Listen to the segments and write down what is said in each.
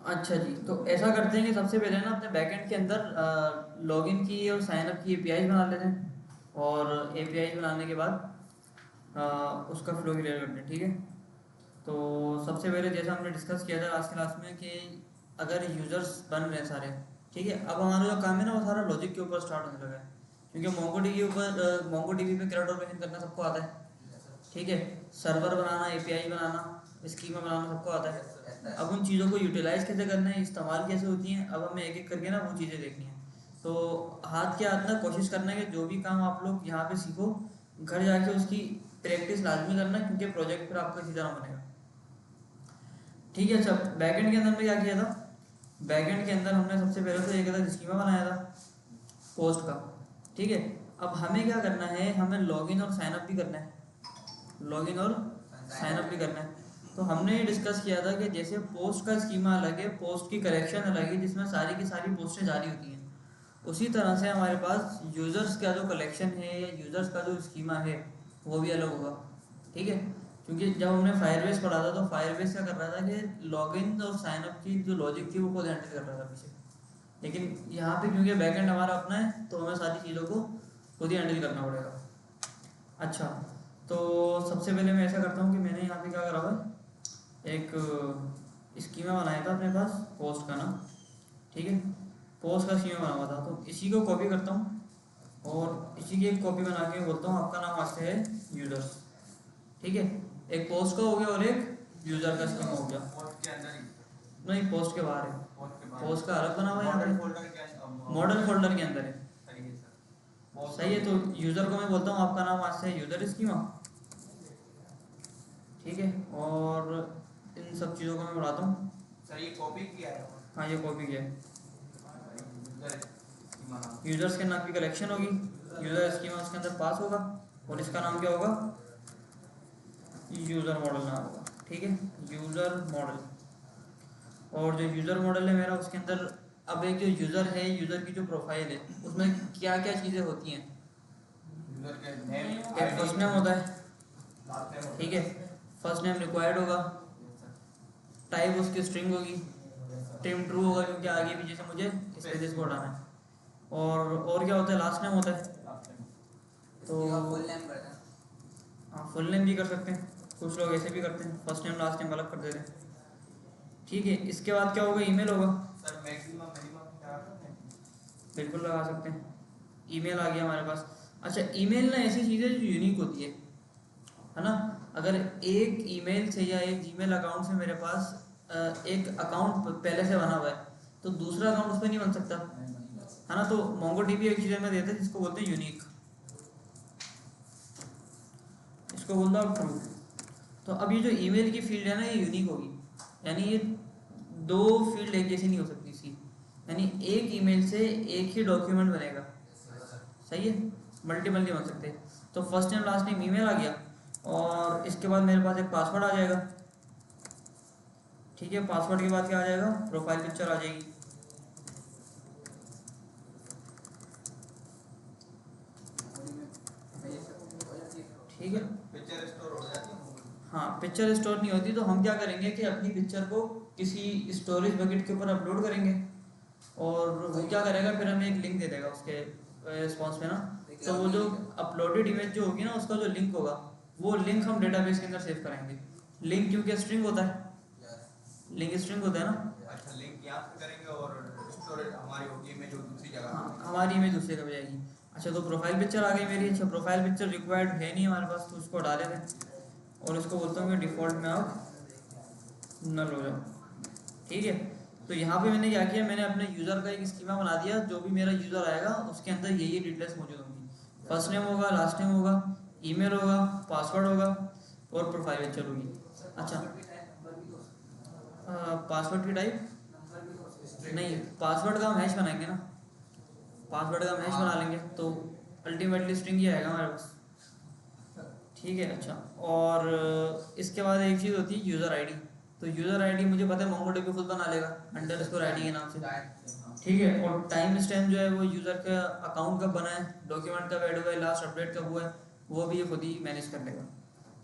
अच्छा जी, तो ऐसा करते हैं कि सबसे पहले ना अपने बैकएंड के अंदर लॉगिन की और साइन अप की एपीआई बना लेते हैं, और एपीआई बनाने के बाद उसका फ्लो क्लियर करते हैं। ठीक है, तो सबसे पहले जैसा हमने डिस्कस किया था लास्ट क्लास में कि अगर यूज़र्स बन रहे हैं सारे, ठीक है, अब हमारा जो काम है ना वो सारा लॉजिक के ऊपर स्टार्ट होने लगा है, क्योंकि मोंगो डीबी पे कैरेट ऑपरेशन करना सबको आता है। ठीक है, सर्वर बनाना, एपीआई बनाना, स्कीमा बनाना सबको आता है। अब उन चीज़ों को यूटिलाइज कैसे करना है, इस्तेमाल कैसे होती हैं, अब हमें एक एक करके ना वो चीज़ें देखनी है। तो हाथ के हाथ ना कोशिश करना है कि जो भी काम आप लोग यहाँ पे सीखो, घर जाके उसकी प्रैक्टिस लाजमी करना, क्योंकि प्रोजेक्ट फिर आपका इसी तरह बनेगा। ठीक है, अच्छा, बैकएंड के अंदर में क्या किया था? बैकएंड के अंदर हमने सबसे पहले तो एक अलग स्कीमा बनाया था पोस्ट का। ठीक है, अब हमें क्या करना है, हमें लॉगिन और साइन अप भी करना है, लॉगिन और साइन अप भी करना है। तो हमने ये डिस्कस किया था कि जैसे पोस्ट का स्कीमा अलग है, पोस्ट की कलेक्शन अलग है जिसमें सारी की सारी पोस्टें जारी होती हैं, उसी तरह से हमारे पास यूज़र्स का जो कलेक्शन है या यूज़र्स का जो स्कीमा है वो भी अलग होगा। ठीक है, क्योंकि जब हमने फायरबेस पढ़ा था तो फायरबेस क्या कर रहा था कि लॉगिन और साइन अप की जो लॉजिक थी वो खुद हैंडल कर रहा था पीछे, लेकिन यहाँ पे क्योंकि बैकएंड हमारा अपना है तो हमें सारी चीज़ों को खुद ही हैंडल करना पड़ेगा। अच्छा, तो सबसे पहले मैं ऐसा करता हूँ कि मैंने यहाँ पे क्या करा हुआ है, एक स्कीमा बनाया था अपने पास पोस्ट का ना। ठीक है, पोस्ट का स्कीमा बना हुआ था, तो इसी को कॉपी करता हूँ और इसी की एक कॉपी बना के बोलता हूँ आपका नाम आज से है यूज़र्स। ठीक है, एक पोस्ट का हो गया और एक यूज़र का स्कीमा हो गया। पोस्ट के अंदर ही? नहीं, पोस्ट के बाहर है, पोस्ट के बाहर? पोस्ट का अलग बना हुआ है यहाँ मॉडल पे, फोल्डर के मॉडल फोल्डर के अंदर है। सही है सर। सही है, तो यूज़र को मैं बोलता हूँ आपका नाम आज से है यूज़र स्कीमा। ठीक है, और इन सब चीज़ों को मैं बढ़ाता हूँ। सर ये कॉपी किया है? हाँ, ये कॉपी किया है। यूजर स्कीमा नाम। यूज़र्स के नाम की कलेक्शन होगी, यूज़र स्कीमा उसके अंदर पास होगा, और इसका नाम क्या होगा, यूज़र मॉडल नाम होगा। ठीक है, यूज़र मॉडल, और जो यूज़र मॉडल है मेरा उसके अंदर अब एक जो यूज़र है, यूज़र की जो प्रोफाइल है उसमें क्या क्या चीज़ें होती हैं। यूजर के नेम, एक फर्स्ट नेम होता है, लास्ट नेम। ठीक है, फर्स्ट नेम रिक्वायर्ड होगा, टाइप उसकी स्ट्रिंग होगी, ट्रिम ट्रू होगा क्योंकि आगे पीछे से मुझे स्पेसेस को हटाना है, और क्या होता है, लास्ट नेम होता है। तो फुल नेम कर दें। हाँ, फुल नेम भी कर सकते हैं, कुछ लोग ऐसे भी करते हैं, फर्स्ट नेम लास्ट नेम अलग कर देते हैं। ठीक है, इसके बाद क्या होगा, ईमेल होगा। सर मैक्सिमम मिनिमम क्या करते हैं? बिल्कुल लगा सकते हैं, ईमेल आ गया हमारे पास। अच्छा, ईमेल ना ऐसी चीज़ है जो यूनिक होती है ना। अगर एक ईमेल से या एक जीमेल अकाउंट से मेरे पास एक अकाउंट पहले से बना हुआ है तो दूसरा अकाउंट उस पर नहीं बन सकता, है ना। तो मोंगो डीबी एक चीज़ में देते हैं जिसको बोलते हैं यूनिक, इसको बोलता हूँ ट्रू। तो अब ये जो ईमेल की फील्ड है ना ये यूनिक होगी, यानी ये दो फील्ड एक जैसी नहीं हो सकती इसकी, यानी एक ईमेल से एक ही डॉक्यूमेंट बनेगा। सही है, मल्टीपल नहीं बन सकते। तो first name last name email आ गया, और इसके बाद मेरे पास एक पासवर्ड आ जाएगा। ठीक है, पासवर्ड के बाद क्या आ जाएगा, प्रोफाइल पिक्चर आ जाएगी। ठीक है, पिक्चर स्टोर हो जाती है? हाँ, पिक्चर स्टोर नहीं होती, तो हम क्या करेंगे कि अपनी पिक्चर को किसी स्टोरेज बकेट के ऊपर अपलोड करेंगे, और वो क्या करेगा, फिर हमें एक लिंक दे देगा उसके रिस्पॉन्स में ना। तो वो जो अपलोडेड इमेज जो होगी ना उसका जो लिंक होगा वो लिंक हम डेटाबेस के अंदर सेव करेंगे। लिंक क्योंकि स्ट्रिंग होता है, लिंक स्ट्रिंग होता है ना। अच्छा, लिंक यहाँ से करेंगे और स्टोरेज हमारी होगी इमेज और दूसरी जगह। हाँ, हमारी इमेज दूसरे जगह जाएगी। अच्छा, तो प्रोफाइल पिक्चर आ गई मेरी। अच्छा, प्रोफाइल पिक्चर रिक्वायर्ड है नहीं हमारे पास, तो उसको हटा देते हैं और इसको बोलता हूँ कि डिफ़ॉल्ट में आप नल हो जाओ। ठीक है, तो यहाँ पे मैंने क्या किया, मैंने अपने यूज़र का एक स्कीमा बना दिया, जो भी मेरा यूज़र आएगा उसके अंदर ये डिटेल्स मौजूद होंगी। फर्स्ट नेम होगा, लास्ट नेम होगा, ईमेल होगा, पासवर्ड होगा, और प्रोफाइल पिक्चर होगी। अच्छा, पासवर्ड की टाइप नहीं, पासवर्ड का हम हैश बनाएंगे ना, पासवर्ड का हम हैश बना लेंगे तो अल्टीमेटली स्ट्रिंग ही आएगा हमारे पास। ठीक है, अच्छा, और इसके बाद एक चीज़ होती है यूज़र आईडी। तो यूज़र आईडी मुझे पता है मोंगोडीबी खुद बना लेगा अंडरस्कोर आईडी के नाम से। ठीक है, और टाइम स्टैम्प जो है वो यूज़र का अकाउंट कब बना है, डॉक्यूमेंट कब ऐड हुआ है, लास्ट अपडेट कब हुआ है, वो भी ये खुद ही मैनेज कर लेगा।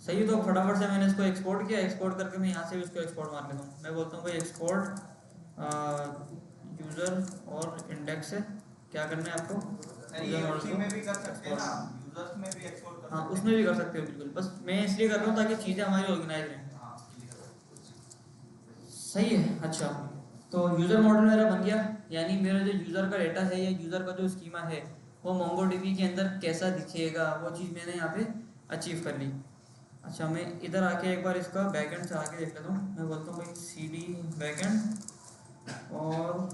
सही है, तो फटाफट से मैंने इसको एक्सपोर्ट किया, एक्सपोर्ट करके मैं यहाँ से भी इसको एक्सपोर्ट मार लेता हूँ। मैं बोलता हूँ भाई एक्सपोर्ट यूज़र और इंडेक्स है, क्या करना है आपको? सर ये उसी में भी कर सकते हैं ना, यूजर्स में भी एक्सपोर्ट कर हाँ सकते हैं। उसमें भी कर सकते हो बिल्कुल, बस मैं इसलिए कर रहा हूँ ताकि चीज़ें हमारी ऑर्गेनाइज रहें। हाँ सही है। अच्छा, तो यूज़र मॉडल मेरा बन गया, यानी मेरा जो यूज़र का डेटा है या यूज़र का जो स्कीमा है वो मोंगोडीबी के अंदर कैसा दिखेगा, वो चीज़ मैंने यहाँ पे अचीव कर ली। अच्छा, मैं इधर आके एक बार इसका बैकएंड से आके देख लेता हूँ। मैं बोलता हूँ भाई सी डी बैकएंड और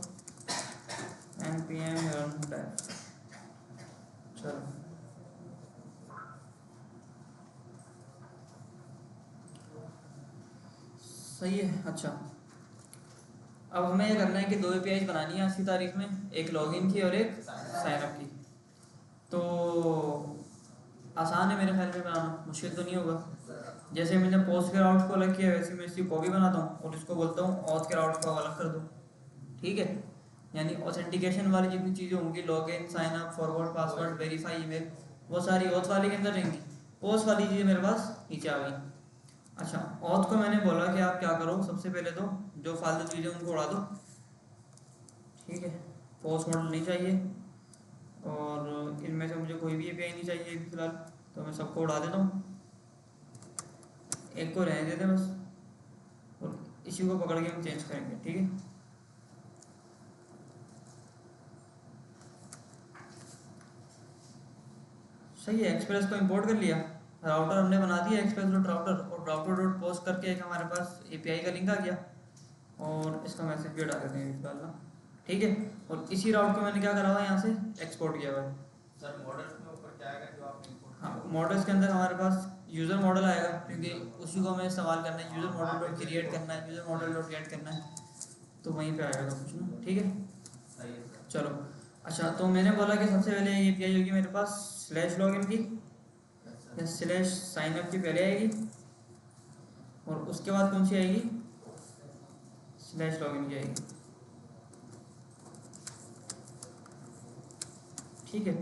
npm run टाइप। चलो, सही है। अच्छा, अब हमें ये करना है कि दो एपीआई बनानी है आज की तारीख में, एक लॉगिन की और एक साइन अप की। तो आसान है मेरे ख्याल में बनाना, मुश्किल तो नहीं होगा। जैसे मैंने पोस्ट के राउट्स को अलग किया वैसे मैं इसकी कॉपी बनाता हूँ और इसको बोलता हूँ ऑथ के राउट्स को अलग कर दो। ठीक है, यानी ऑथेंटिकेशन वाली जितनी चीज़ें होंगी, login, sign up, forward password, verify email, वो सारी ऑथ वाले के अंदर रहेंगी। पोस्ट वाली चीज़ें मेरे पास नीचे आ गई। अच्छा, ऑथ को मैंने बोला कि आप क्या करो, सबसे पहले तो जो फालतू चीज़ें उनको उड़ा दो। ठीक है, पोस्ट मॉडल नहीं चाहिए और इनमें से मुझे कोई भी एपीआई नहीं चाहिए अभी फिलहाल, तो मैं सबको उड़ा देता हूँ, एक को रहने देते हैं बस, और इसी को पकड़ के हम चेंज करेंगे। ठीक है, सही है। एक्सप्रेस को इंपोर्ट कर लिया, राउटर हमने बना दिया एक्सप्रेस डॉट राउटर, और राउटर डॉट पोस्ट करके एक हमारे पास एपीआई का लिंक आ गया और इसका मैसेज भी हटा देते हैं फिलहाल ना। ठीक है, और इसी राउट को मैंने क्या करा हुआ है यहाँ से एक्सपोर्ट किया हुआ है। सर मॉडल्स में ऊपर क्या आएगा जो आपने इंपोर्ट हाँ, किया? मॉडल्स के अंदर हमारे पास यूज़र मॉडल आएगा, क्योंकि उसी को हमें इस्तेमाल करना है। यूज़र मॉडल डॉट क्रिएट करना है, यूज़र मॉडल डॉट गेट करना है, तो वहीं पे आएगा सब कुछ ना। ठीक है, सही है सर। चलो। अच्छा, तो मैंने बोला कि सबसे पहले ये एपीआई होगी मेरे पास स्लैश लॉगिन की या स्लैश साइन अप की पहले आएगी, और उसके बाद कौन सी आएगी? स्लैश लॉगिन की आएगी। ठीक है।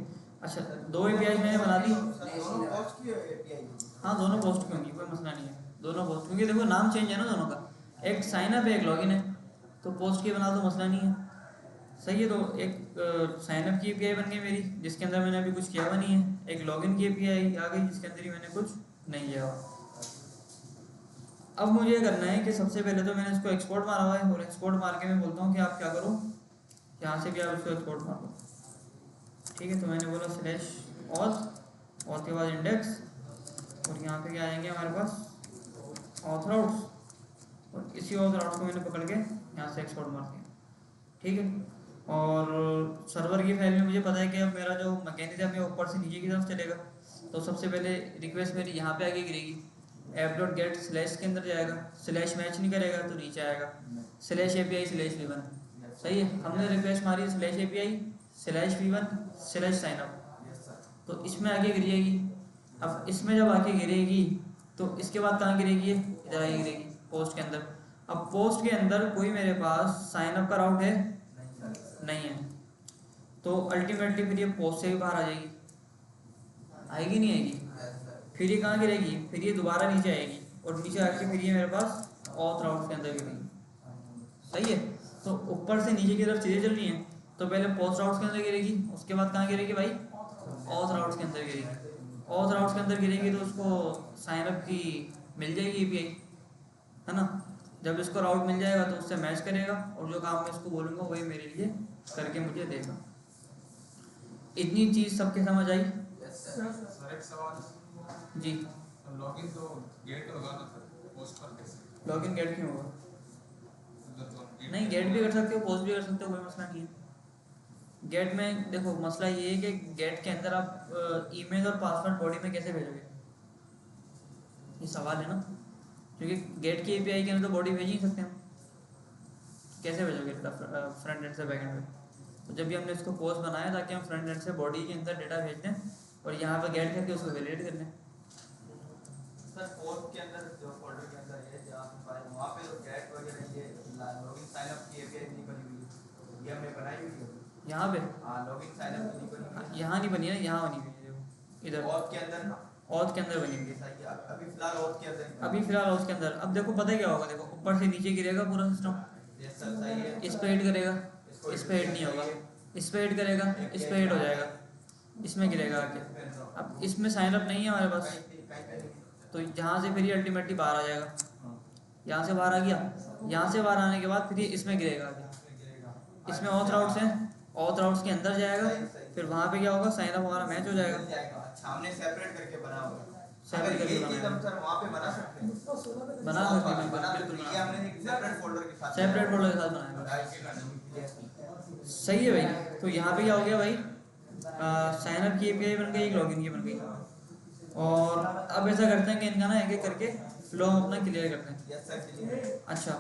अच्छा, दो एपीआई मैंने बना दी। सर दोनों पोस्ट की एपीआई? हाँ, दोनों पोस्ट की होंगी, कोई मसला नहीं है, दोनों पोस्ट, क्योंकि देखो नाम चेंज है ना दोनों का, एक साइन अप है एक लॉगिन है, तो पोस्ट की बना तो मसला नहीं है। सही है, तो एक साइन अप की एपीआई बन गई मेरी, जिसके अंदर मैंने अभी कुछ किया हुआ नहीं है। एक लॉगिन की एपीआई आ गई जिसके अंदर ही मैंने कुछ नहीं किया हुआ। अब मुझे करना है कि सबसे पहले तो मैंने इसको एक्सपोर्ट मारा हुआ है, और एक्सपोर्ट मार के मैं बोलता हूँ कि आप क्या करो, यहाँ से भी आप इसको एक्सपोर्ट मार लो। ठीक है, तो मैंने बोला स्लैश ऑथ के बाद इंडेक्स, और यहाँ पे क्या आएंगे हमारे पास ऑथ राउट्स, और इसी ऑथ राउट्स को मैंने पकड़ के यहाँ से एक्सपोर्ट मार दिया। ठीक है, और सर्वर की फाइल में मुझे पता है कि अब मेरा जो मैकेनिज्म है ऊपर से नीचे की तरफ चलेगा, तो सबसे पहले रिक्वेस्ट मेरी यहाँ पे आगे गिरेगी, ऐप डॉट गेट स्लैश के अंदर जाएगा, स्लैश मैच नहीं करेगा तो नीचे आएगा स्लैश एपीआई स्लैश v1। सही है, हमने रिक्वेस्ट मारी slash API slash v1 slash sign up, yes sir. तो इसमें आगे गिरेगी। अब इसमें जब आके गिरेगी तो इसके बाद कहाँ गिरेगी? ये इधर आगे गिरेगी पोस्ट के अंदर। अब पोस्ट के अंदर कोई मेरे पास साइन अप का राउट है नहीं है, तो अल्टीमेटली फिर ये पोस्ट से भी बाहर आ जाएगी, आएगी नहीं आएगी? फिर ये कहाँ गिरेगी? फिर ये दोबारा नीचे आएगी, और नीचे आके फिर ये मेरे पास ऑथ राउट के अंदर गिरेगी। सही है, तो ऊपर से नीचे की तरफ चीज़ें चल रही हैं, तो पहले पोस्ट राउट्स के अंदर गिरेगी, उसके बाद कहाँ गिरेगी भाई? ऑथ राउट्स के अंदर गिरेगी। ऑथ राउट्स के अंदर गिरेगी तो उसको साइन अप की मिल जाएगी एपीआई, है ना। जब इसको राउट मिल जाएगा तो उससे मैच करेगा, और जो काम मैं इसको बोलूँगा वही मेरे लिए करके मुझे देगा। इतनी चीज़ सबके समझ आई? सर एक सवाल जी। लॉगिन तो गेट होगा ना सर, पोस्ट पर कैसे? लॉगिन गेट क्यों होगा? मतलब नहीं, गेट भी कर सकते हो, पोस्ट भी कर सकते हो, कोई मसला नहीं है। गेट में देखो मसला ये है कि गेट के अंदर आप ईमेल और पासवर्ड बॉडी में कैसे भेजोगे, ये सवाल है ना, क्योंकि गेट की एपीआई के अंदर तो बॉडी भेज ही नहीं सकते हम, कैसे भेजोगे डेटा फ्रंट एंड से बैक एंड में। तो जब भी हमने इसको पोस्ट बनाया ताकि हम फ्रंट एंड से बॉडी के अंदर डेटा भेज दें और यहाँ पर गेट करके उसको वैलिडेट कर लें। सर पोस्ट के अंदर जो फोल्डर के अंदर है जहाँ फाइल वहाँ पे तो गेट वगैरह ये लॉगिन साइन अप की एपीआई नहीं बनी हुई है, ये हमने बनाई हुई है यहाँ पे हाँ, लॉगिन साइन अप नहीं बनी हुई है। यहाँ नहीं बनी है, यहाँ बनी हुई है, देखो इधर ऑथ के अंदर ना, ऑथ के अंदर बनी हुई है। सही है, अभी फिलहाल ऑथ के अंदर ही अभी फिलहाल उसके अंदर, अब देखो पता है क्या होगा, देखो ऊपर से नीचे गिरेगा पूरा सिस्टम, यस सर सही है। इस पे हिट करेगा, इस पे हिट नहीं होगा, इस पे हिट करेगा, इस पे हिट हो जाएगा, इसमें गिरेगा आके। अब इसमें साइन अप नहीं है हमारे पास, तो यहाँ से फिर ये अल्टीमेटली बाहर आ जाएगा, यहाँ से बाहर आ गया, यहाँ से बाहर आने के बाद फिर ये इसमें गिरेगा आगे। इसमें ऑथ राउट्स हैं, ऑथ राउट्स के अंदर जाएगा, फिर वहाँ पे क्या होगा, साइन अप हमारा मैच हो जाएगा। अच्छा हमने सेपरेट करके बना होगा, सेपरेट करके ये चीज हम बनाया, सर वहाँ पे बना सकते हैं, बना सकते हैं, बना बिल्कुल सकते हैं। ये हमने एक सेपरेट फोल्डर के साथ सेपरेट फोल्डर के साथ बनाया। सही है भाई। तो यहाँ पे क्या हो गया भाई, साइन अप की एपीआई बन गई, लॉगिन की बन गई। और अब ऐसा करते हैं कि इनका ना एक एक करके फ्लो हम अपना क्लियर करते हैं। Yes sir clear. अच्छा,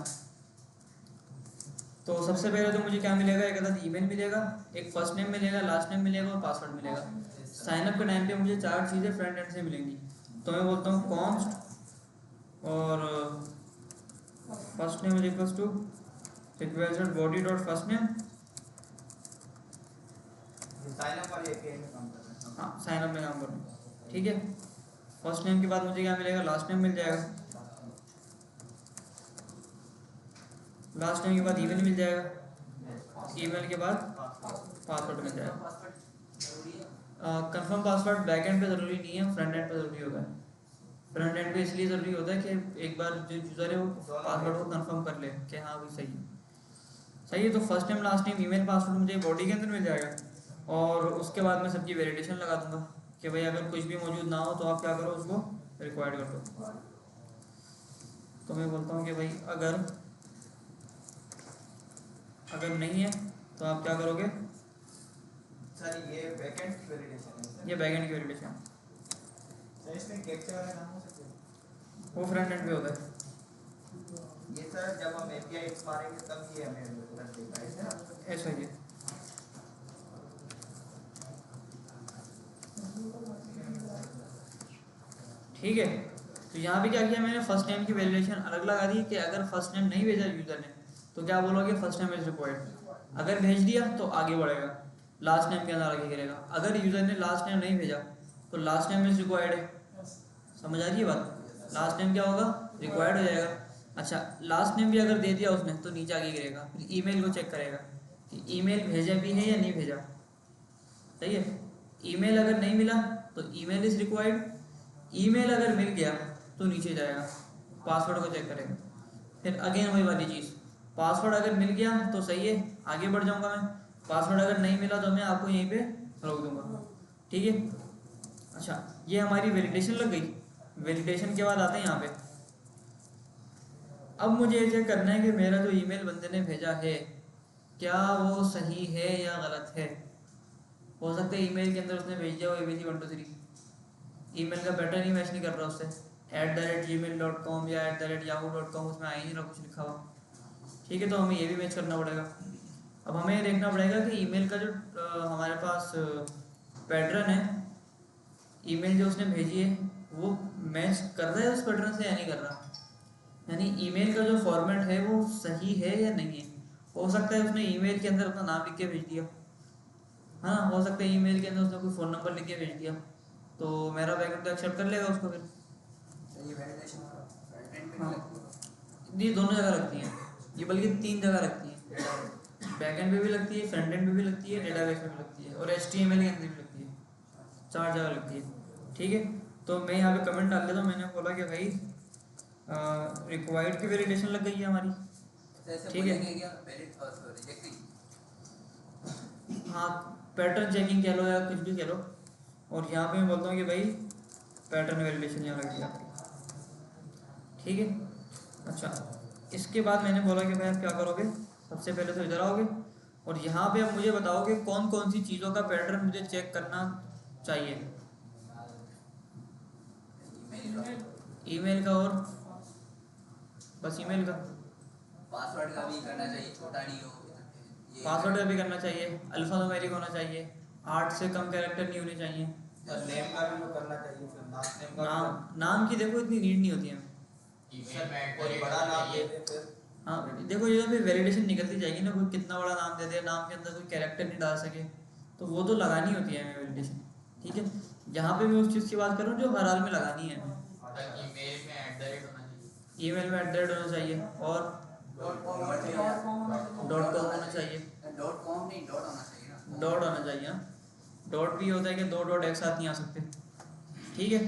तो सबसे पहले तो मुझे क्या मिलेगा, एक अदद ईमेल मिलेगा, एक फर्स्ट नेम मिलेगा, लास्ट नेम मिलेगा और पासवर्ड मिलेगा। साइन अप के टाइम पे मुझे 4 चीज़ें फ्रंट एंड से मिलेंगी। तो मैं बोलता हूँ कॉन्स्ट और first name equals to requested body dot first name. Sign up वाली एपीआई में काम कर रहे हैं। हाँ, साइन अप में काम कर रहे हैं, ठीक है। फर्स्ट नेम के बाद मुझे क्या मिलेगा, लास्ट नेम मिल जाएगा, लास्ट नेम के बाद ईमेल मिल जाएगा, ईमेल के बाद पासवर्ड मिल जाएगा। कंफर्म पासवर्ड बैक एंड पे ज़रूरी नहीं है, फ्रंट एंड पे ज़रूरी होता है। फ्रंट एंड पे इसलिए ज़रूरी होता है कि एक बार जो यूज़र है वो पासवर्ड को कंफर्म कर ले कि हाँ भाई सही है, सही है। तो first name last name email password मुझे बॉडी के अंदर मिल जाएगा, और उसके बाद मैं सबकी वैलिडेशन लगा दूंगा कि भाई अगर कुछ भी मौजूद ना हो तो आप क्या करो, उसको रिक्वायर्ड कर दो। तो मैं बोलता हूँ कि भाई अगर नहीं है तो आप क्या करोगे, सर ये बैकएंड की वैलिडेशन है सर। ये बैकएंड की वैलिडेशन, सर इसमें कैप्चा वाला काम हो सकता है, वो फ्रंट एंड पे होता है। ये सर जब हम एपीआई एक्स मारेंगे तब ये हमें कर देगा है ना। ऐसा ही है। ठीक है, तो यहाँ पे क्या किया मैंने, फर्स्ट नेम की वैलिडेशन अलग लगा दी कि अगर फर्स्ट नेम नहीं भेजा यूज़र ने तो क्या बोलोगे, फर्स्ट नेम इज रिक्वायर्ड। अगर भेज दिया तो आगे बढ़ेगा, लास्ट नेम के अंदर आगे गिरेगा। अगर यूज़र ने लास्ट नेम नहीं भेजा तो लास्ट नेम इज रिक्वायर्ड है। समझ आ रही है बात, लास्ट नेम क्या होगा, रिक्वायर्ड हो जाएगा। अच्छा, लास्ट नेम भी अगर दे दिया उसने तो नीचे आगे गिरेगा, फिर ईमेल को चेक करेगा कि ईमेल भेजा भी है या नहीं भेजा, सही है। ईमेल अगर नहीं मिला तो ईमेल इज रिक्वायर्ड, ईमेल अगर मिल गया तो नीचे जाएगा, पासवर्ड को चेक करेगा। फिर अगेन वही वाली चीज़, पासवर्ड अगर मिल गया तो सही है, आगे बढ़ जाऊंगा मैं। पासवर्ड अगर नहीं मिला तो मैं आपको यहीं पे रोक दूंगा, ठीक है। अच्छा, ये हमारी वैलिडेशन लग गई। वैलिडेशन के बाद आते हैं यहाँ पे, अब मुझे ये चेक करना है कि मेरा जो ईमेल बंदे ने भेजा है क्या वो सही है या गलत है। हो सकता है ईमेल के अंदर उसने भेज दिया वो ABC 1 2 3, ईमेल का पैटर्न ही मैच नहीं कर रहा उससे, @gmail.com या @yahoo.com, उसमें आ ही नहीं रहा कुछ लिखा हुआ, ठीक है। तो हमें ये भी मैच करना पड़ेगा। अब हमें ये देखना पड़ेगा कि ईमेल का जो हमारे पास पैटर्न है, ईमेल जो उसने भेजी है वो मैच कर रहा है उस पैटर्न से या नहीं कर रहा, यानी ईमेल का जो फॉर्मेट है वो सही है या नहीं है। हो सकता है उसने ईमेल के अंदर अपना नाम लिख के भेज दिया, हाँ, हो सकता है ईमेल के अंदर उसने कोई फ़ोन नंबर लिख के भेज दिया, तो मेरा बैकएंड तो एक्सेप्ट कर लेगा उसको। फिर ये वैलिडेशन हाँ, ये दोनों जगह लगती हैं, ये बल्कि 3 जगह लगती हैं, बैकएंड पे भी लगती है, फ्रंट एंड पे भी लगती है, डेटाबेस में भी लगती है, और HTML के अंदर भी लगती है, 4 जगह लगती है, ठीक है। तो मैं यहाँ पे कमेंट डाल देता हूँ, मैंने बोला कि भाई रिक्वायर्ड की वैलिडेशन लग गई है हमारी, ठीक है। हाँ, पैटर्न चेकिंग कह लो या कुछ भी कह लो, और यहाँ पे मैं बोलता हूँ कि भाई पैटर्न वैलिडेशन यहाँ लग गई आपकी, ठीक है। अच्छा, इसके बाद मैंने बोला कि भाई आप क्या करोगे, सबसे पहले तो इधर आओगे और यहाँ पे अब मुझे बताओगे कौन कौन सी चीज़ों का पैटर्न मुझे चेक करना चाहिए। ईमेल का, और बस ईमेल का, पासवर्ड का भी करना चाहिए, छोटा नहीं हो, पासवर्ड का भी करना चाहिए, अल्फान्यूमेरिक होना चाहिए, 8 से कम कैरेक्टर नहीं होने चाहिए। सर नेम का भी तो करना चाहिए, फिर लास्ट नेम का नाम की देखो इतनी नीड नहीं होती है। सर कोई बड़ा नाम दे दे फिर। हाँ देखो, ये तो फिर वैलिडेशन निकलती जाएगी ना, कोई कितना बड़ा नाम दे दे, नाम के अंदर कोई कैरेक्टर नहीं डाल सके, तो वो तो लगानी होती है हमें वैलिडेशन, ठीक है। यहाँ पे मैं उस चीज़ की बात कर रहा हूँ जो हर हाल में लगानी है हमें। ईमेल में @@ होना चाहिए, ईमेल में @ होना चाहिए, और डॉट भी होता है कि दो डॉट एक साथ नहीं आ सकते, ठीक है।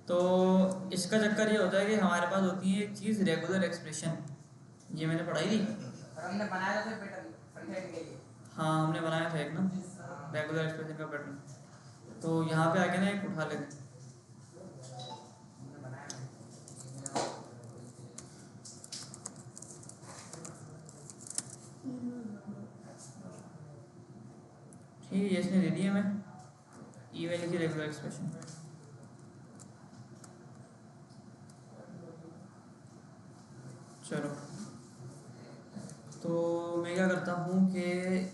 तो इसका चक्कर ये होता है कि हमारे पास होती है एक चीज़ रेगुलर एक्सप्रेशन, ये मैंने पढ़ाई थी। और हमने बनाया था पैटर्न फ्रंट एंड के लिए। हाँ हमने बनाया था एक ना रेगुलर एक्सप्रेशन का पैटर्न, तो यहाँ पे आके ना एक उठा लेते हैं। हमने बनाया था। ठीक है, ये इसने दे दिया, मैं ई वैल्यू की रेगुलर एक्सप्रेशन। चलो, तो मैं क्या करता हूँ कि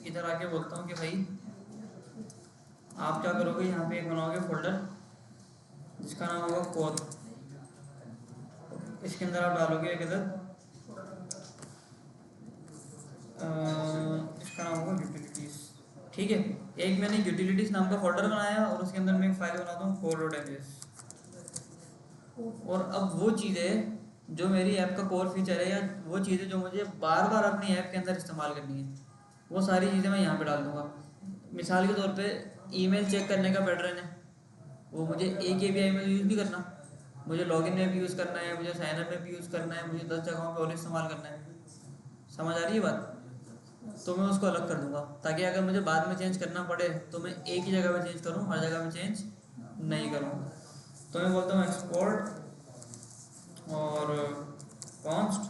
इधर आके बोलता हूँ कि भाई आप क्या करोगे, यहाँ पे एक बनाओगे फोल्डर जिसका नाम होगा कोर। इसके अंदर आप डालोगे एक इधर इसका नाम होगा यूटिलिटीज़, ठीक है। एक मैंने यूटिलिटीज़ नाम का फोल्डर बनाया और उसके अंदर मैं एक फाइल बनाता हूँ core.ms। और अब वो चीज़ें जो मेरी ऐप का कोर फीचर है या वो चीज़ें जो मुझे बार बार अपनी ऐप के अंदर इस्तेमाल करनी है, वो सारी चीज़ें मैं यहाँ पे डाल दूँगा। मिसाल के तौर पे ईमेल चेक करने का पैटर्न है, वो मुझे एक API में यूज़ नहीं करना, मुझे लॉगिन में भी यूज़ करना है, मुझे साइनअप में भी यूज़ करना है, मुझे 10 जगहों पे और इस्तेमाल करना है। समझ आ रही है बात? तो मैं उसको अलग कर दूँगा ताकि अगर मुझे बाद में चेंज करना पड़े तो मैं एक ही जगह पे चेंज करूँ, हर जगह पे चेंज नहीं करूँ। तो मैं बोलता हूँ एक्सपोर्ट और कॉन्स्ट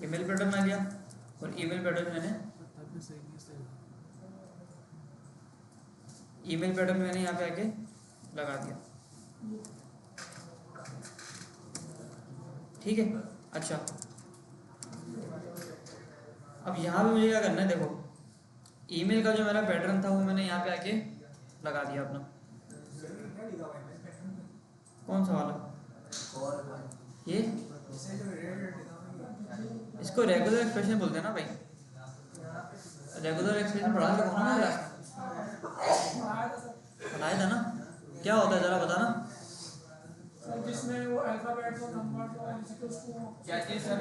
ईमेल पैटर्न आ गया, और ईमेल पैटर्न मैंने यहाँ पे आके लगा दिया, ठीक है। अच्छा, अब यहाँ पे मुझे क्या करना है, देखो ईमेल का जो मेरा पैटर्न था वो मैंने यहाँ पे आके लगा दिया अपना। कौन सा वाला? ये इसको रेगुलर एक्सप्रेशन बोलते हैं ना भाई। रेगुलर एक्सप्रेशन पढ़ा था कौन है? पढ़ाया था ना, क्या होता है जरा बताना। जिसमें वो अल्फाबेट और नंबर और उसको क्या चीज़ सर?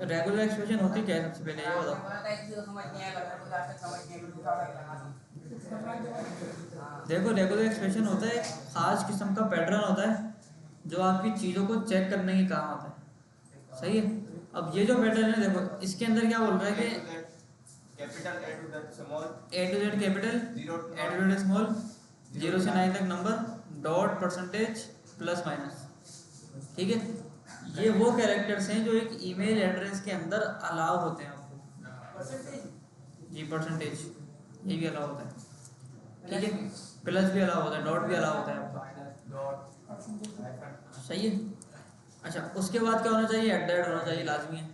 रेगुलर एक्सप्रेशन होती क्या है सबसे पहले ये बताओ। देखो रेगुलर एक्सप्रेशन होता है एक खास किस्म का पैटर्न होता है जो आपकी चीज़ों को चेक करने के काम आता है, सही है। अब ये जो पैटर्न है देखो इसके अंदर क्या बोल रहा है कि capital A to Z small, A to Z capital, A to Z small, 0 से 9 तक number, dot, percentage, plus minus, ठीक है। ये वो कैरेक्टर्स हैं जो एक ईमेल एड्रेस के अंदर अलाउ होते हैं आपको। जी परसेंटेज ये भी अलाउ होता है, ठीक है। प्लस भी अलाउ होता है, डॉट भी अलाउ होता है आपका, सही है। अच्छा, उसके बाद क्या होना चाहिए? एट द रेट होना चाहिए, लाजमी है,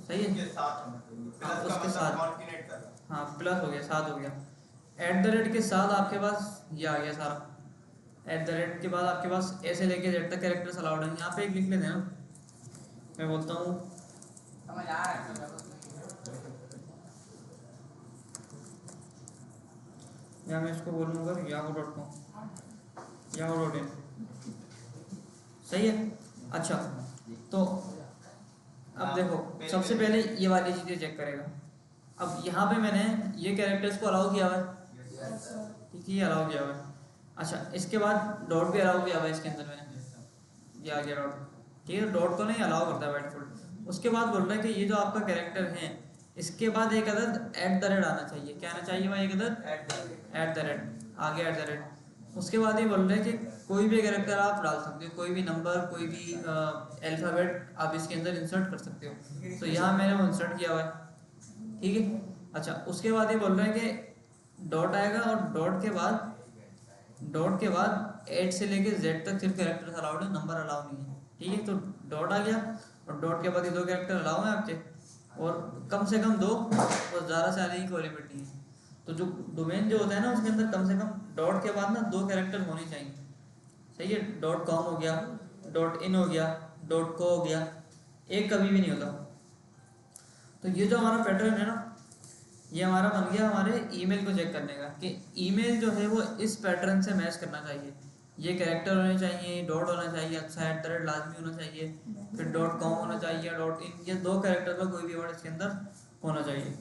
सही है। उसके साथ होना चाहिए। हाँ, प्लस का उसके मतलब साथ। कॉन्टिनेंट कर। हाँ प्लस हो गया, साथ हो गया। एट द रेट के साथ आपके पास ये आ गया सारा। एट द रेट के बाद आपके पास ऐसे लेके जेड तक कैरेक्टर्स अलाउड हैं। यहाँ पे एक लिख लेते हैं ना, मैं बोलता हूँ समझ आ रहा है। या मैं इसको बोलूँगा yahoo.com, yahoo.in, सही है। अच्छा, तो अब देखो सबसे पहले ये वाली चीज़ें चेक करेगा। अब यहाँ पे मैंने ये कैरेक्टर्स को अलाउ किया हुआ है, ठीक है, ये अलाउ किया हुआ है। अच्छा, इसके बाद डॉट भी अलाउ किया हुआ है इसके अंदर मैंने, ये आ गया डॉट, ठीक है। डॉट को नहीं अलाउ करता है बाय डिफॉल्ट। उसके बाद बोल रहा है कि ये जो आपका कैरेक्टर है इसके बाद एक अदद एट द रेट आना चाहिए। क्या आना चाहिए भाई? एक अदद एट द रेट, आगे एट द रेट। उसके बाद ये बोल रहे हैं कि कोई भी कैरेक्टर आप डाल सकते हो, कोई भी नंबर, कोई भी अल्फ़ाबेट आप इसके अंदर इंसर्ट कर सकते हो। तो यहाँ मैंने वो इंसर्ट किया हुआ है, ठीक है। अच्छा, उसके बाद ये बोल रहे हैं कि डॉट आएगा और डॉट के बाद 8 से लेके Z तक सिर्फ कैरेक्टर्स अलाउड है, नंबर अलाउ नहीं है, ठीक है। तो डॉट आ गया और डॉट के बाद ये 2 कैरेक्टर अलाउ हैं आपके, और कम से कम 2 और ज़्यादा से आने की कोई लिमिट नहीं है। तो जो डोमेन जो होता है ना उसके अंदर कम से कम डॉट के बाद ना 2 कैरेक्टर होने चाहिए, सही है। डॉट कॉम हो गया, डॉट इन हो गया, डॉट को हो गया, एक कभी भी नहीं होता। तो ये जो हमारा पैटर्न है ना, ये हमारा बन गया हमारे ईमेल को चेक करने का कि ईमेल जो है वो इस पैटर्न से मैच करना चाहिए। ये कैरेक्टर होने चाहिए, डॉट होना चाहिए, अच्छा एट द रेट लाजमी होना चाहिए, फिर डॉट कॉम होना चाहिए, डॉट इन, ये 2 कैरेक्टर का कोई भी वर्ड इसके अंदर होना चाहिए,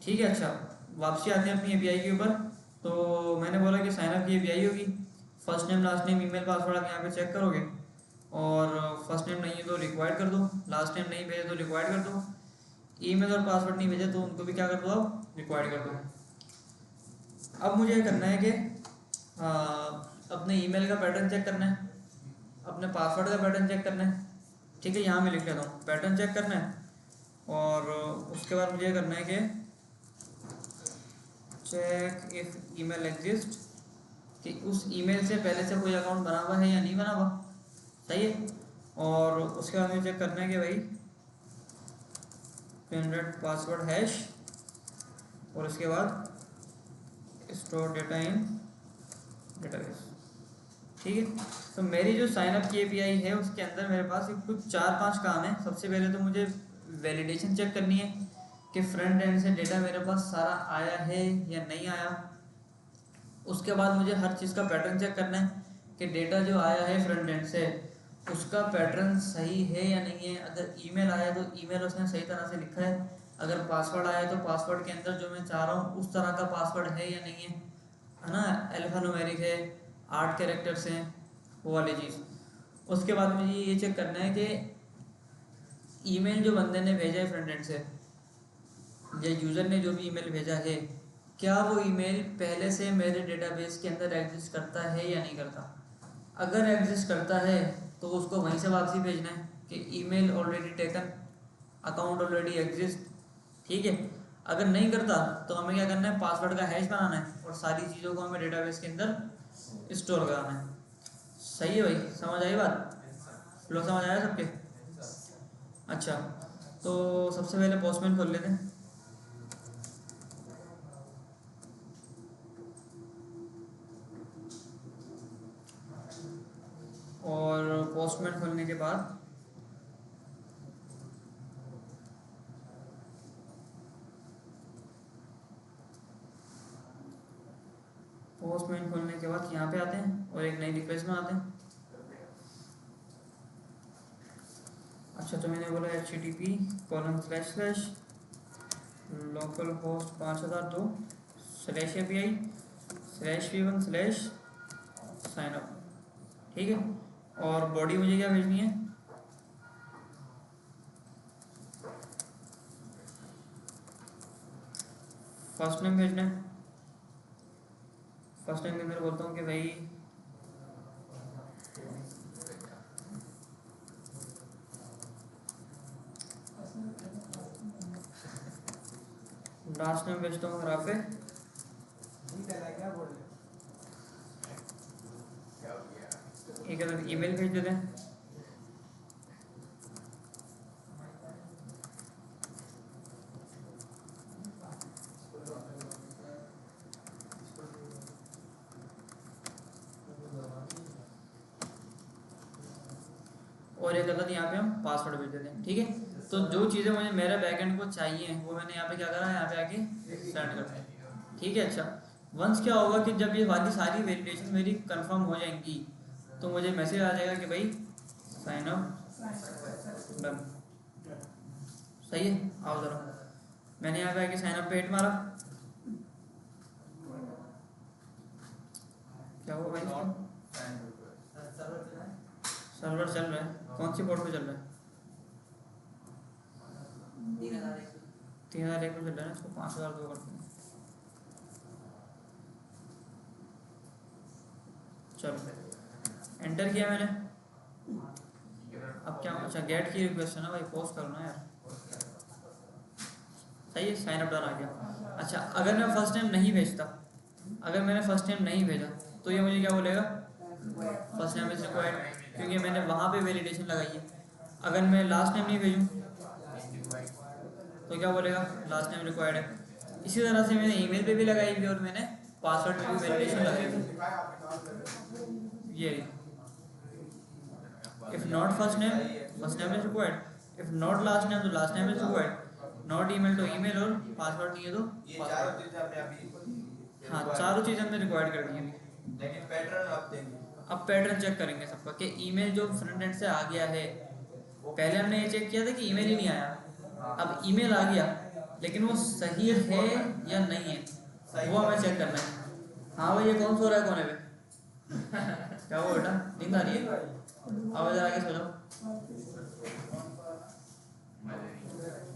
ठीक है। अच्छा, वापसी आते हैं अपनी एपीआई के ऊपर। तो मैंने बोला कि साइन अप की एपीआई होगी, first name last name email password आप यहाँ पे चेक करोगे, और फर्स्ट नेम नहीं है तो रिक्वायर्ड कर दो, लास्ट नेम नहीं भेजे तो रिक्वायर्ड कर दो, ईमेल और पासवर्ड नहीं भेजे तो उनको भी क्या कर दो आप रिक्वायर्ड कर दो। अब मुझे करना है कि अपने ईमेल का पैटर्न चेक करना है, अपने पासवर्ड का पैटर्न चेक करना है। ठीक है, यहाँ मैं लिख लेता हूँ, पैटर्न चेक करना है, और उसके बाद मुझे करना है कि चेक इफ ईमेल एग्जिस्ट, कि उस ईमेल से पहले से कोई अकाउंट बना हुआ है या नहीं बना हुआ, सही है। और उसके बाद मुझे चेक करना है कि भाई जनरेट पासवर्ड हैश, और उसके बाद स्टोर डेटा इन डेटाबेस। ठीक है, तो मेरी जो साइन अप की एपीआई है उसके अंदर मेरे पास कुछ 4-5 काम है। सबसे पहले तो मुझे वैलिडेशन चेक करनी है कि फ्रंट एंड से डेटा मेरे पास सारा आया है या नहीं आया। उसके बाद मुझे हर चीज़ का पैटर्न चेक करना है कि डेटा जो आया है फ्रंट एंड से उसका पैटर्न सही है या नहीं है। अगर ईमेल आया तो ईमेल उसने सही तरह से लिखा है, अगर पासवर्ड आया तो पासवर्ड के अंदर जो मैं चाह रहा हूँ उस तरह का पासवर्ड है या नहीं है ना, अल्फान्यूमेरिक है, 8 कैरेक्टर्स हैं, वो वाली चीज़। उसके बाद मुझे ये चेक करना है कि ईमेल जो बंदे ने भेजा है फ्रंट एंड से, या यूज़र ने जो भी ईमेल भेजा है, क्या वो ईमेल पहले से मेरे डेटाबेस के अंदर एग्जिस्ट करता है या नहीं करता। अगर एग्जिस्ट करता है तो उसको वहीं से वापसी भेजना है कि email already taken, account already exist. ठीक है, अगर नहीं करता तो हमें क्या करना है, पासवर्ड का हैश बनाना है और सारी चीज़ों को हमें डेटाबेस के अंदर स्टोर कराना है। सही है भाई, समझ आई बात, लोग समझ आया सबके। अच्छा, तो सबसे पहले पोस्टमैन खोल लेते हैं। और पोस्टमैन खोलने के बाद यहाँ पे आते हैं और एक नई रिक्वेस्ट बनाते हैं। अच्छा, तो मैंने बोला http:// localhost 5002/API/v1/signup। ठीक है, और बॉडी मुझे क्या भेजनी है, फर्स्ट नेम भेजना है। फर्स्ट नेम के अंदर बोलता हूँ कि भाई लास्ट नेम भेजता हूँ राफे। एक अदर ईमेल भेज देते हैं। और एक गलत यहाँ पे हम पासवर्ड भेज देते हैं। ठीक है, तो जो चीज़ें मुझे मेरे बैकएंड को चाहिए वो मैंने यहाँ पे क्या करा है, यहाँ पे आके सेंड कर दिया। ठीक है, अच्छा, वंस क्या होगा कि जब ये वाली सारी वैलिडेशन मेरी कंफर्म हो जाएंगी तो मुझे मैसेज आ जाएगा कि भाई साइन अप डन। सही है, आओ ज़रा, मैंने यहाँ पे आके साइन अप पे हिट मारा, क्या हुआ भाई इसको, सर्वर चल रहा है, कौन सी पोर्ट पे चल रहा है, 3001 पे चल रहा है, इसको 5002 करते हैं। चलो, एंटर किया मैंने। अब क्या, अच्छा गेट की रिक्वेस्ट है ना भाई, पोस्ट करो ना यार। सही है, साइन अप डन आ गया। अच्छा, अगर मैं फर्स्ट टाइम नहीं भेजता, अगर मैंने फर्स्ट टाइम नहीं भेजा तो ये मुझे क्या बोलेगा, फर्स्ट टाइम इज रिक्वायर्ड, क्योंकि मैंने वहाँ पे वैलिडेशन लगाई है। अगर मैं लास्ट टाइम नहीं भेजूँ तो क्या बोलेगा, लास्ट टाइम रिक्वायर्ड है। इसी तरह से मैंने ईमेल पे भी लगाई हुई और मैंने पासवर्ड पे भी वैलिडेशन लगाई हुई। ये if not first name is required, if not last name तो last name is required, not email तो ईमेल, और पासवर्ड नहीं है तो पासवर्ड। हाँ, चारों चीज़ें हमने रिक्वायर्ड कर दी हैं। लेकिन पैटर्न आप देंगे, अब पैटर्न चेक करेंगे सबका कि ईमेल जो फ्रंट एंड से आ गया है, पहले हमने ये चेक किया था कि ईमेल ही नहीं आया, अब ईमेल आ गया लेकिन वो सही है या नहीं है सही वो हमें चेक करना है। हाँ भाई, ये कौन सो रहा है कोने पे? क्या हुआ बेटा, नींद आ रही है? आओ जरा आगे सो जाओ।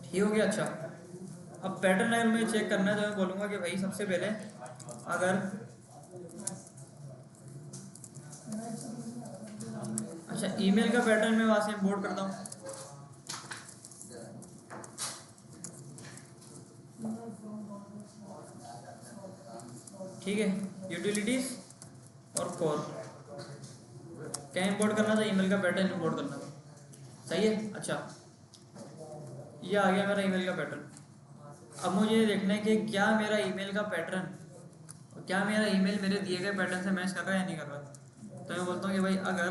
ठीक हो गया। अच्छा, अब पैटर्न अगर मुझे चेक करना है तो मैं बोलूँगा कि भाई सबसे पहले अगर, अच्छा ईमेल का पैटर्न मैं वहाँ से इंपोर्ट करता हूँ। ठीक है, यूटिलिटीज और कोर क्या इंपोर्ट करना था? ईमेल का पैटर्न इंपोर्ट करना था, सही है। अच्छा, ये आ गया मेरा ईमेल का पैटर्न। अब मुझे ये देखना है कि क्या मेरा ईमेल का पैटर्न, क्या मेरा ईमेल मेरे दिए गए पैटर्न से मैच कर रहा है या नहीं कर रहा। तो मैं बोलता हूँ कि भाई अगर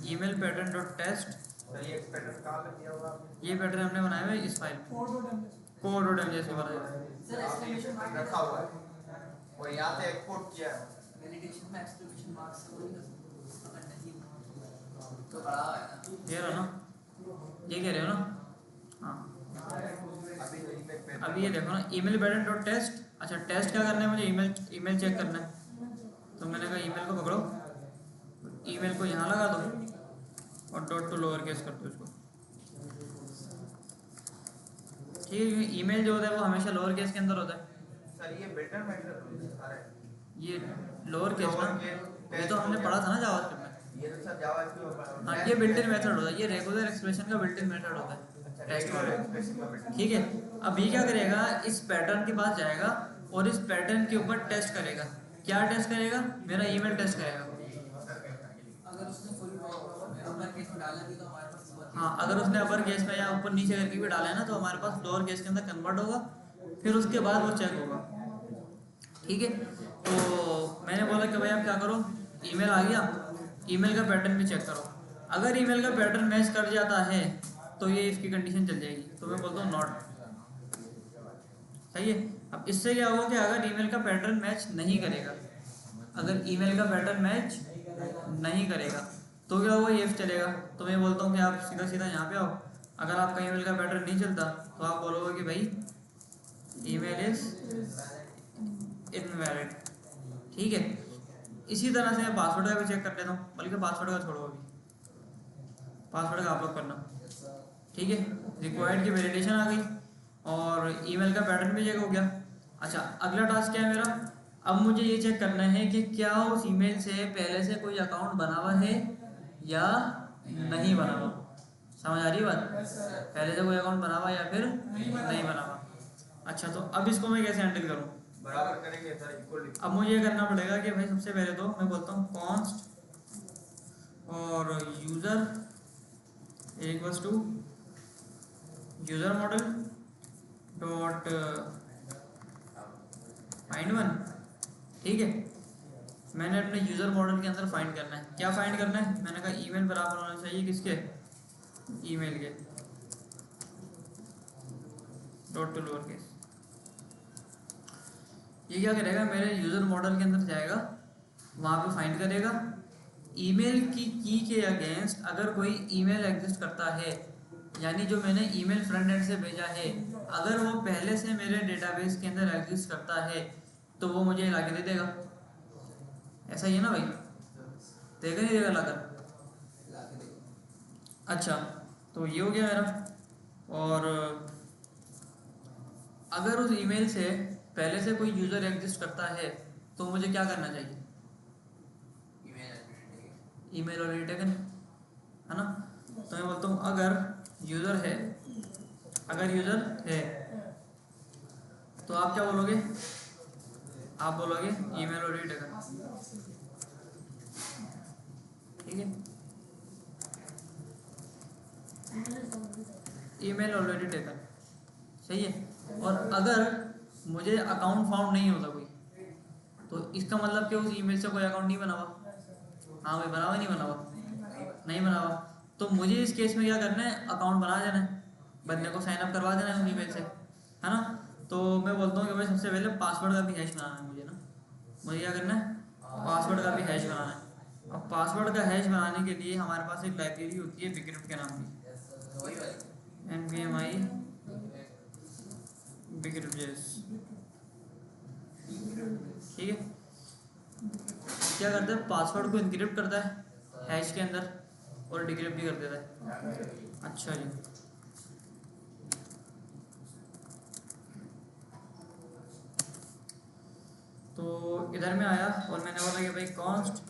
email pattern dot test, sir ये पैटर्न कहाँ पे दिया हुआ आपने? ये पैटर्न हमने बनाया है इस फाइल में, कोड डॉट एमजेस में बनाया है। सर एक्सक्लेमेशन मार्क रखा हुआ है और यहाँ से एक्सपोर्ट किया है। वैलिडेशन में एक्सक्लेमेशन मार्क से वो नहीं कर सकते अगर नहीं तो बड़ा है ना। ये रहा ना, ये कह रहे हो ना? हाँ, अभी ये देखो ना, ईमेल पैटर्न डॉट टेस्ट। अच्छा, टेस्ट क्या करना है मुझे? ईमेल चेक करना है। तो मैंने कहा ईमेल को पकड़ो, ईमेल को यहाँ लगा दो और डॉट टू लोअर केस कर दो इसको। ठीक है, ईमेल जो होता है वो हमेशा लोअर केस के अंदर होता है। सर ये बेटर मेथड ये लोअर केस ना, ये तो हमने पढ़ा था ना जावास्क्रिप्ट में। ये तो सर जावास्क्रिप्ट। हाँ, ये बिल्ट इन मेथड होता है, ये रेगुलर एक्सप्रेशन का बिल्ट इन मेथड होता है टेस्ट वाला। ठीक है, अब ये क्या करेगा, इस पैटर्न के पास जाएगा और इस पैटर्न के ऊपर टेस्ट करेगा। क्या टेस्ट करेगा? मेरा ईमेल टेस्ट करेगा। अगर उसने कोई अपर केस में डाला भी तो हमारे पास हाँ, अगर उसने अपर केस में या ऊपर नीचे करके भी डाला है ना, तो हमारे पास लोअर केस के अंदर कन्वर्ट होगा, फिर उसके बाद वो चेक होगा। ठीक है, तो मैंने बोला कि भाई आप क्या करो, ईमेल आ गया, ईमेल का पैटर्न भी चेक करो। अगर ईमेल का पैटर्न मैच कर जाता है तो ये इसकी कंडीशन चल जाएगी। तो मैं बोलता हूँ नॉट, सही है। अब इससे क्या होगा कि अगर ईमेल का पैटर्न मैच नहीं करेगा, अगर ईमेल का पैटर्न मैच नहीं करेगा तो क्या होगा, ये चलेगा। तो मैं बोलता हूँ कि आप सीधा सीधा यहाँ पे आओ। अगर आपका ईमेल का पैटर्न नहीं चलता तो आप बोलोगे कि भाई ईमेल इज इनवैलिड। ठीक है, इसी तरह से मैं पासवर्ड का भी चेक कर लेता हूँ, बल्कि पासवर्ड का छोड़ो, अभी पासवर्ड का आप लोग करना। ठीक है, रिक्वायर्ड की वैलिडेशन आ गई और ईमेल का पैटर्न भी चेक हो गया। अच्छा, अगला टास्क क्या है मेरा? अब मुझे ये चेक करना है कि क्या उस ईमेल से पहले से कोई अकाउंट बना हुआ है या नहीं बना हुआ। समझ आ रही है बात? पहले से कोई अकाउंट बना हुआ या फिर नहीं बना हुआ। अच्छा, तो अब इसको मैं कैसे हैंडल करूँ? बराबर करेंगे सर, इक्वली। अब मुझे ये करना पड़ेगा कि भाई सबसे पहले तो मैं बोलता हूँ कॉन्स्ट और user equals to user model dot find one. ठीक है, मैंने अपने यूज़र मॉडल के अंदर फाइंड करना है। क्या फाइंड करना है? मैंने कहा ईमेल बराबर होना चाहिए किसके? ईमेल के, डॉट टू लोअर केस। ये क्या करेगा, मेरे यूज़र मॉडल के अंदर जाएगा, वहाँ पे फाइंड करेगा ईमेल की के अगेंस्ट अगर कोई ईमेल एग्जिस्ट करता है, यानी जो मैंने ईमेल फ्रंट एंड से भेजा है, अगर वो पहले से मेरे डेटाबेस के अंदर एग्जिस्ट करता है तो वो मुझे ला के दे देगा। ऐसा ही है ना भाई? देगा नहीं देगा लाकर? अच्छा, तो ये हो गया मेरा। और अगर उस ईमेल से पहले से कोई यूज़र एग्जिस्ट करता है तो मुझे क्या करना चाहिए? ईमेल ऑलरेडी टेकन है ना। तो मैं बोलता हूँ अगर यूज़र है, अगर यूज़र है तो आप क्या बोलोगे? आप बोलोगे ईमेल ऑलरेडी टेकन। ठीक है, ईमेल ऑलरेडी टेकन, सही है। और अगर मुझे अकाउंट फाउंड नहीं होता कोई, तो इसका मतलब कि उस ईमेल से कोई अकाउंट नहीं बना हुआ। हाँ भाई, बना हुआ नहीं बना हुआ? नहीं बना हुआ। तो मुझे इस केस में क्या करना है, अकाउंट बना देना है, बंदे को साइन अप करवा देना है उस ईमेल से, है ना। तो मैं बोलता हूँ कि भाई सबसे पहले पासवर्ड का भी हैश बनाना है मुझे ना। मुझे क्या करना है? पासवर्ड का भी हैश बनाना है। अब पासवर्ड का हैश बनाने के लिए हमारे पास एक लाइब्रेरी होती है बिक्रिप्ट के नाम की, NPMI ठीक है, क्या करता है पासवर्ड को इनक्रिप्ट करता है हैश के अंदर और डिक्रिप्ट भी कर देता है। अच्छा जी, तो इधर में आया और मैंने बोला कि भाई const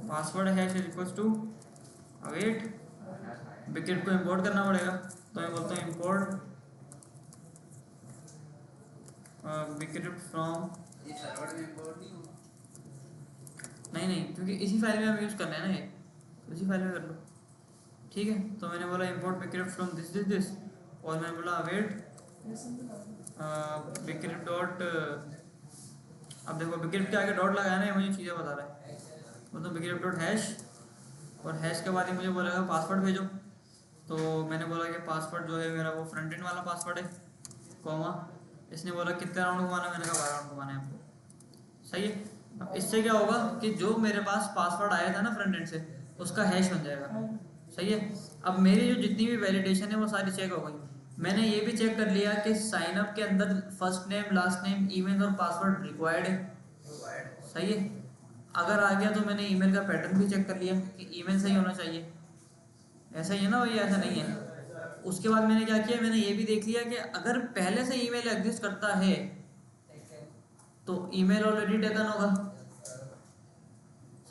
password hash is equals to await, bcrypt को इंपोर्ट करना पड़ेगा, तो मैं बोलता हूँ इंपोर्ट बिक्रिप्ट फ्रॉम, ये सर्वर में इंपोर्ट नहीं होगा। नहीं क्योंकि इसी फाइल में हम यूज़ कर रहे हैं ना, ये तो इसी फाइल में कर लो। ठीक है, तो मैंने बोला इंपोर्ट बिक्रिप्ट फ्रॉम दिस और मैंने बोला अवेट बिक्रिप्ट डॉट, अब देखो बिक्रिप्ट के आगे डॉट लगाया ना, ये मुझे चीज़ें बता रहा है, मतलब बिक्रिप्ट डॉट हैश और हैश के बाद ही मुझे बोलेगा पासवर्ड भेजो, तो मैंने बोला कि पासवर्ड जो है मेरा वो फ्रंट एंड वाला पासवर्ड है, कॉमा इसने बोला कितने राउंड घुमाना, मैंने कहा 12 राउंड घुमाना है आपको। सही है, अब इससे क्या होगा कि जो मेरे पास पासवर्ड आया था ना फ्रंट एंड से, उसका हैश बन जाएगा। सही है, अब मेरी जो जितनी भी वैलिडेशन है वो सारी चेक हो गई। मैंने ये भी चेक कर लिया कि साइन अप के अंदर first name last name email और पासवर्ड रिक्वायर्ड है। सही है, अगर आ गया तो मैंने ईमेल का पैटर्न भी चेक कर लिया कि ईमेल सही होना चाहिए, ऐसा ही है ना भाई, ऐसा नहीं है। उसके बाद मैंने क्या किया, मैंने ये भी देख लिया कि अगर पहले से ईमेल एग्जिस्ट करता है तो ईमेल ऑलरेडी टेकन होगा।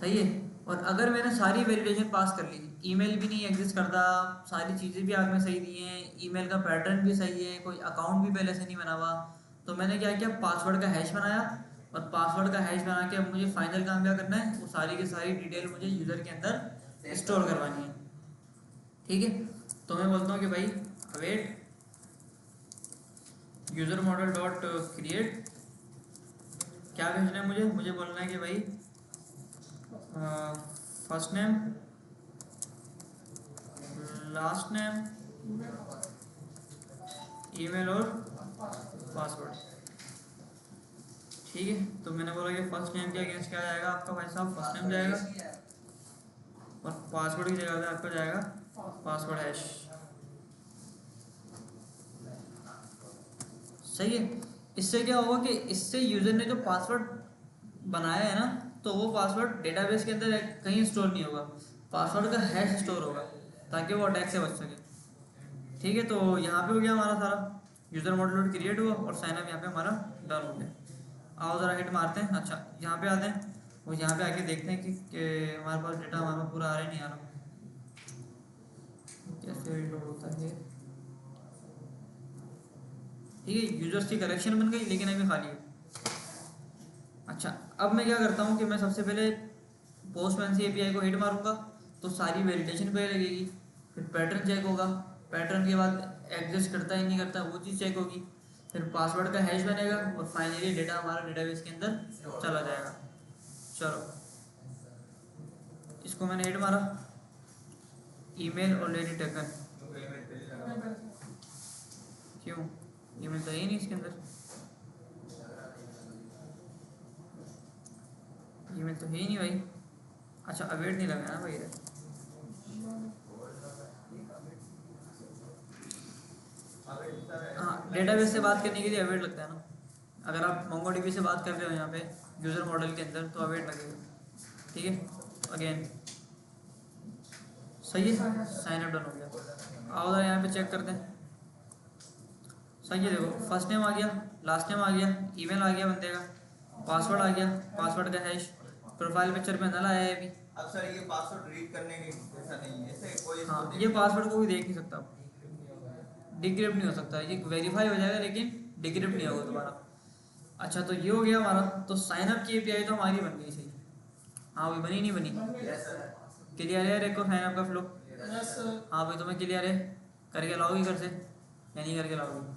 सही है, और अगर मैंने सारी वैलिडेशन पास कर ली, ईमेल भी नहीं एग्जिस्ट करता, सारी चीज़ें भी आग में सही दी हैं, ईमेल का पैटर्न भी सही है, कोई अकाउंट भी पहले से नहीं बना हुआ, तो मैंने क्या किया, पासवर्ड का हैश बनाया और पासवर्ड का हैश बना के अब मुझे फाइनल काम क्या करना है, वो सारी की सारी डिटेल मुझे यूज़र के अंदर स्टोर करवानी है। ठीक है, तो मैं बोलता हूँ कि भाई await user model dot create, क्या भेजना है मुझे बोलना है कि भाई first name last name email और पासवर्ड। ठीक है, तो मैंने बोला कि फर्स्ट नेम के अगेंस्ट क्या जाएगा आपका भाई साहब, फर्स्ट नेम जाएगा और पासवर्ड की जगह पे आपका जाएगा पासवर्ड हैश। सही है, इससे क्या होगा कि इससे यूज़र ने जो पासवर्ड बनाया है ना, तो वो पासवर्ड डेटाबेस के अंदर कहीं स्टोर नहीं होगा, पासवर्ड का हैश स्टोर होगा ताकि वो अटैक से बच सके। ठीक है, तो यहाँ पे हो गया हमारा सारा यूज़र मॉडल डॉट क्रिएट हुआ और साइन अप यहाँ पे हमारा डन हो गया। आओ ज़रा हिट मारते हैं। अच्छा, यहाँ पे आते हैं और यहाँ पे आके देखते हैं कि हमारे पास डेटा हमारा पूरा आ रहा है नहीं आ रहा, कैसे लोड होता है। ठीक है, यूजर्स की कलेक्शन बन गई लेकिन अभी खाली है। अच्छा, अब मैं क्या करता हूँ कि मैं सबसे पहले पोस्टमैन से एपीआई को हिट मारूंगा तो सारी वैलिडेशन पे लगेगी, फिर पैटर्न चेक होगा, पैटर्न के बाद एग्जिस्ट करता है नहीं करता वो चीज़ चेक होगी, फिर पासवर्ड का हैश बनेगा और फाइनली डेटा हमारा डेटाबेस के अंदर चला जाएगा। चलो, इसको मैंने हिट मारा, ईमेल ऑलरेडी टेकन, क्यों ईमेल तो है ही नहीं इसके अंदर, ईमेल तो है ही नहीं भाई। अच्छा, अवेट नहीं लगा ना भाई इधर, हाँ डेटाबेस से बात करने के लिए अवेट लगता है ना, अगर आप मोंगोडीबी से बात कर रहे हो यहाँ पे यूज़र मॉडल के अंदर तो अवेट लगेगा। ठीक है, अगेन सही है, साइन अप डन हो गया। आओ जरा यहाँ पे चेक करते हैं। सही है, देखो फर्स्ट नेम आ गया, लास्ट नेम आ गया, ईमेल आ गया बंदे का, पासवर्ड आ गया, पासवर्ड का हैश, प्रोफाइल पिक्चर पे नल आया है अभी। अब सर ये पासवर्ड रीड करने के जैसा नहीं है, ऐसे कोई हाँ, ये पासवर्ड को भी देख नहीं सकता, डिक्रिप्ट नहीं हो सकता, ये वेरीफाई हो जाएगा लेकिन डिक्रिप्ट नहीं होगा दोबारा। अच्छा, तो ये हो गया हमारा, तो साइन अप की एपीआई तो हमारी बन गई सही। हाँ भाई, बनी नहीं बनी, क्लियर है एक और साइन अप का फ्लो। हाँ भाई, तुम्हें क्लियर है, करके लाओगी घर से या नहीं करके लाओगी?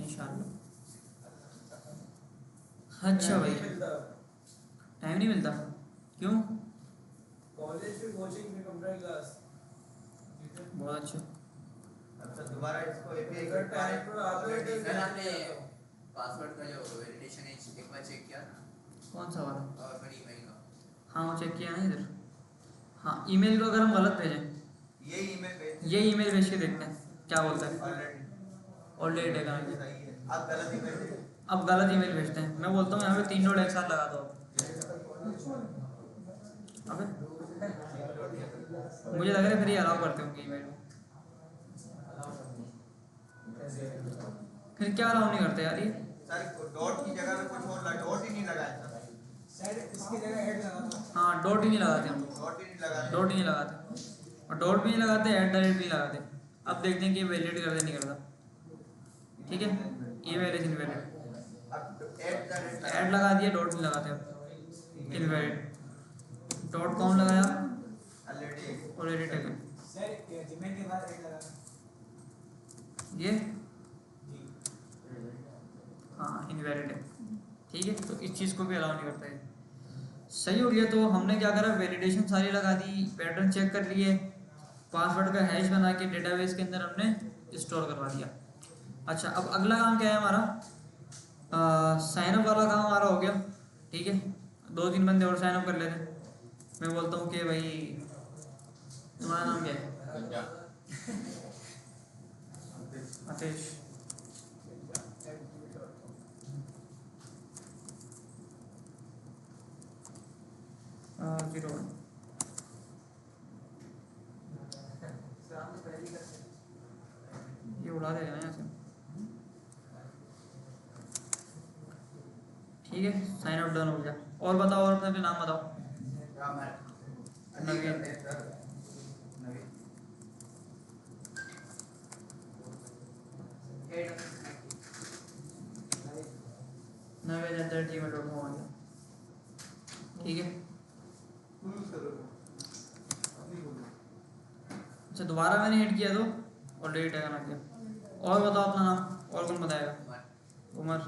इंशाल्लाह। अच्छा भाई, टाइम नहीं मिलता क्यों? कॉलेज में कोचिंग में कंप्यूटर क्लास। बहुत अच्छा। अच्छा, दोबारा इसको एपीआई अगर टाइम पर आप लोग सर आपने पासवर्ड का जो वेरिफिकेशन है एक बार चेक किया ना? कौन सा वाला? और पर ईमेल का। हाँ, वो चेक किया ना इधर। हाँ, ईमेल को अगर हम गलत भेजें, ये ईमेल भेज ये ईमेल भेज के देखते हैं क्या बोलता है। ऑलरेडी टेकन आ गया। सही है। आप गलत ईमेल भेजे। अब गलत ईमेल भेजते हैं, मैं बोलता हूँ यहाँ पे 3 डॉट एक साथ लगा दो। अबे मुझे लग रहा है फिर ये अलाउ करते होंगे ईमेल में, फिर क्या अलाउ नहीं करते यार ये। सर डॉट की जगह पे कुछ और डॉट ही नहीं लगाया सर इसकी जगह ऐड लगा दो। हाँ डॉट ही नहीं लगाते हम, डॉट ही नहीं लगाते। डॉट ही नहीं लगाते, और डॉट भी नहीं लगाते, @ भी नहीं लगाते। अब देखते हैं कि वैलिडेट करते नहीं करता। ठीक है, ईमेल इज इनवैलिड। अब ऐड लगा दिया, डॉट नहीं लगाते अब, इनवैलिड। डॉट कौन लगाया, ऑलरेडी टेकन। सर जीमेल के बाद ऐड लगा ये हाँ इनवैलिड है। ठीक है, तो इस चीज़ को भी अलाउ नहीं करता है। सही हो गया। तो हमने क्या करा, वैलिडेशन सारी लगा दी, पैटर्न चेक कर लिए, पासवर्ड का हैश बना के डेटाबेस के अंदर हमने स्टोर करवा दिया। अच्छा, अब अगला काम क्या है हमारा, साइनअप वाला काम हमारा हो गया। ठीक है, 2-3 बंदे और साइनअप कर लेते हैं। मैं बोलता हूँ कि भाई तुम्हारा नाम क्या है, आतिश। 01 ये उड़ा देगा ना यहाँ से। ठीक है, साइन आउट डन हो गया। और बताओ, और अपने नाम बताओ। नवीन। naveen@gmail.com आ गया। ठीक है, अच्छा दोबारा मैंने हिट किया तो ऑलरेडी टैगन आ गया। और बताओ अपना नाम, और कौन बताएगा, उमर।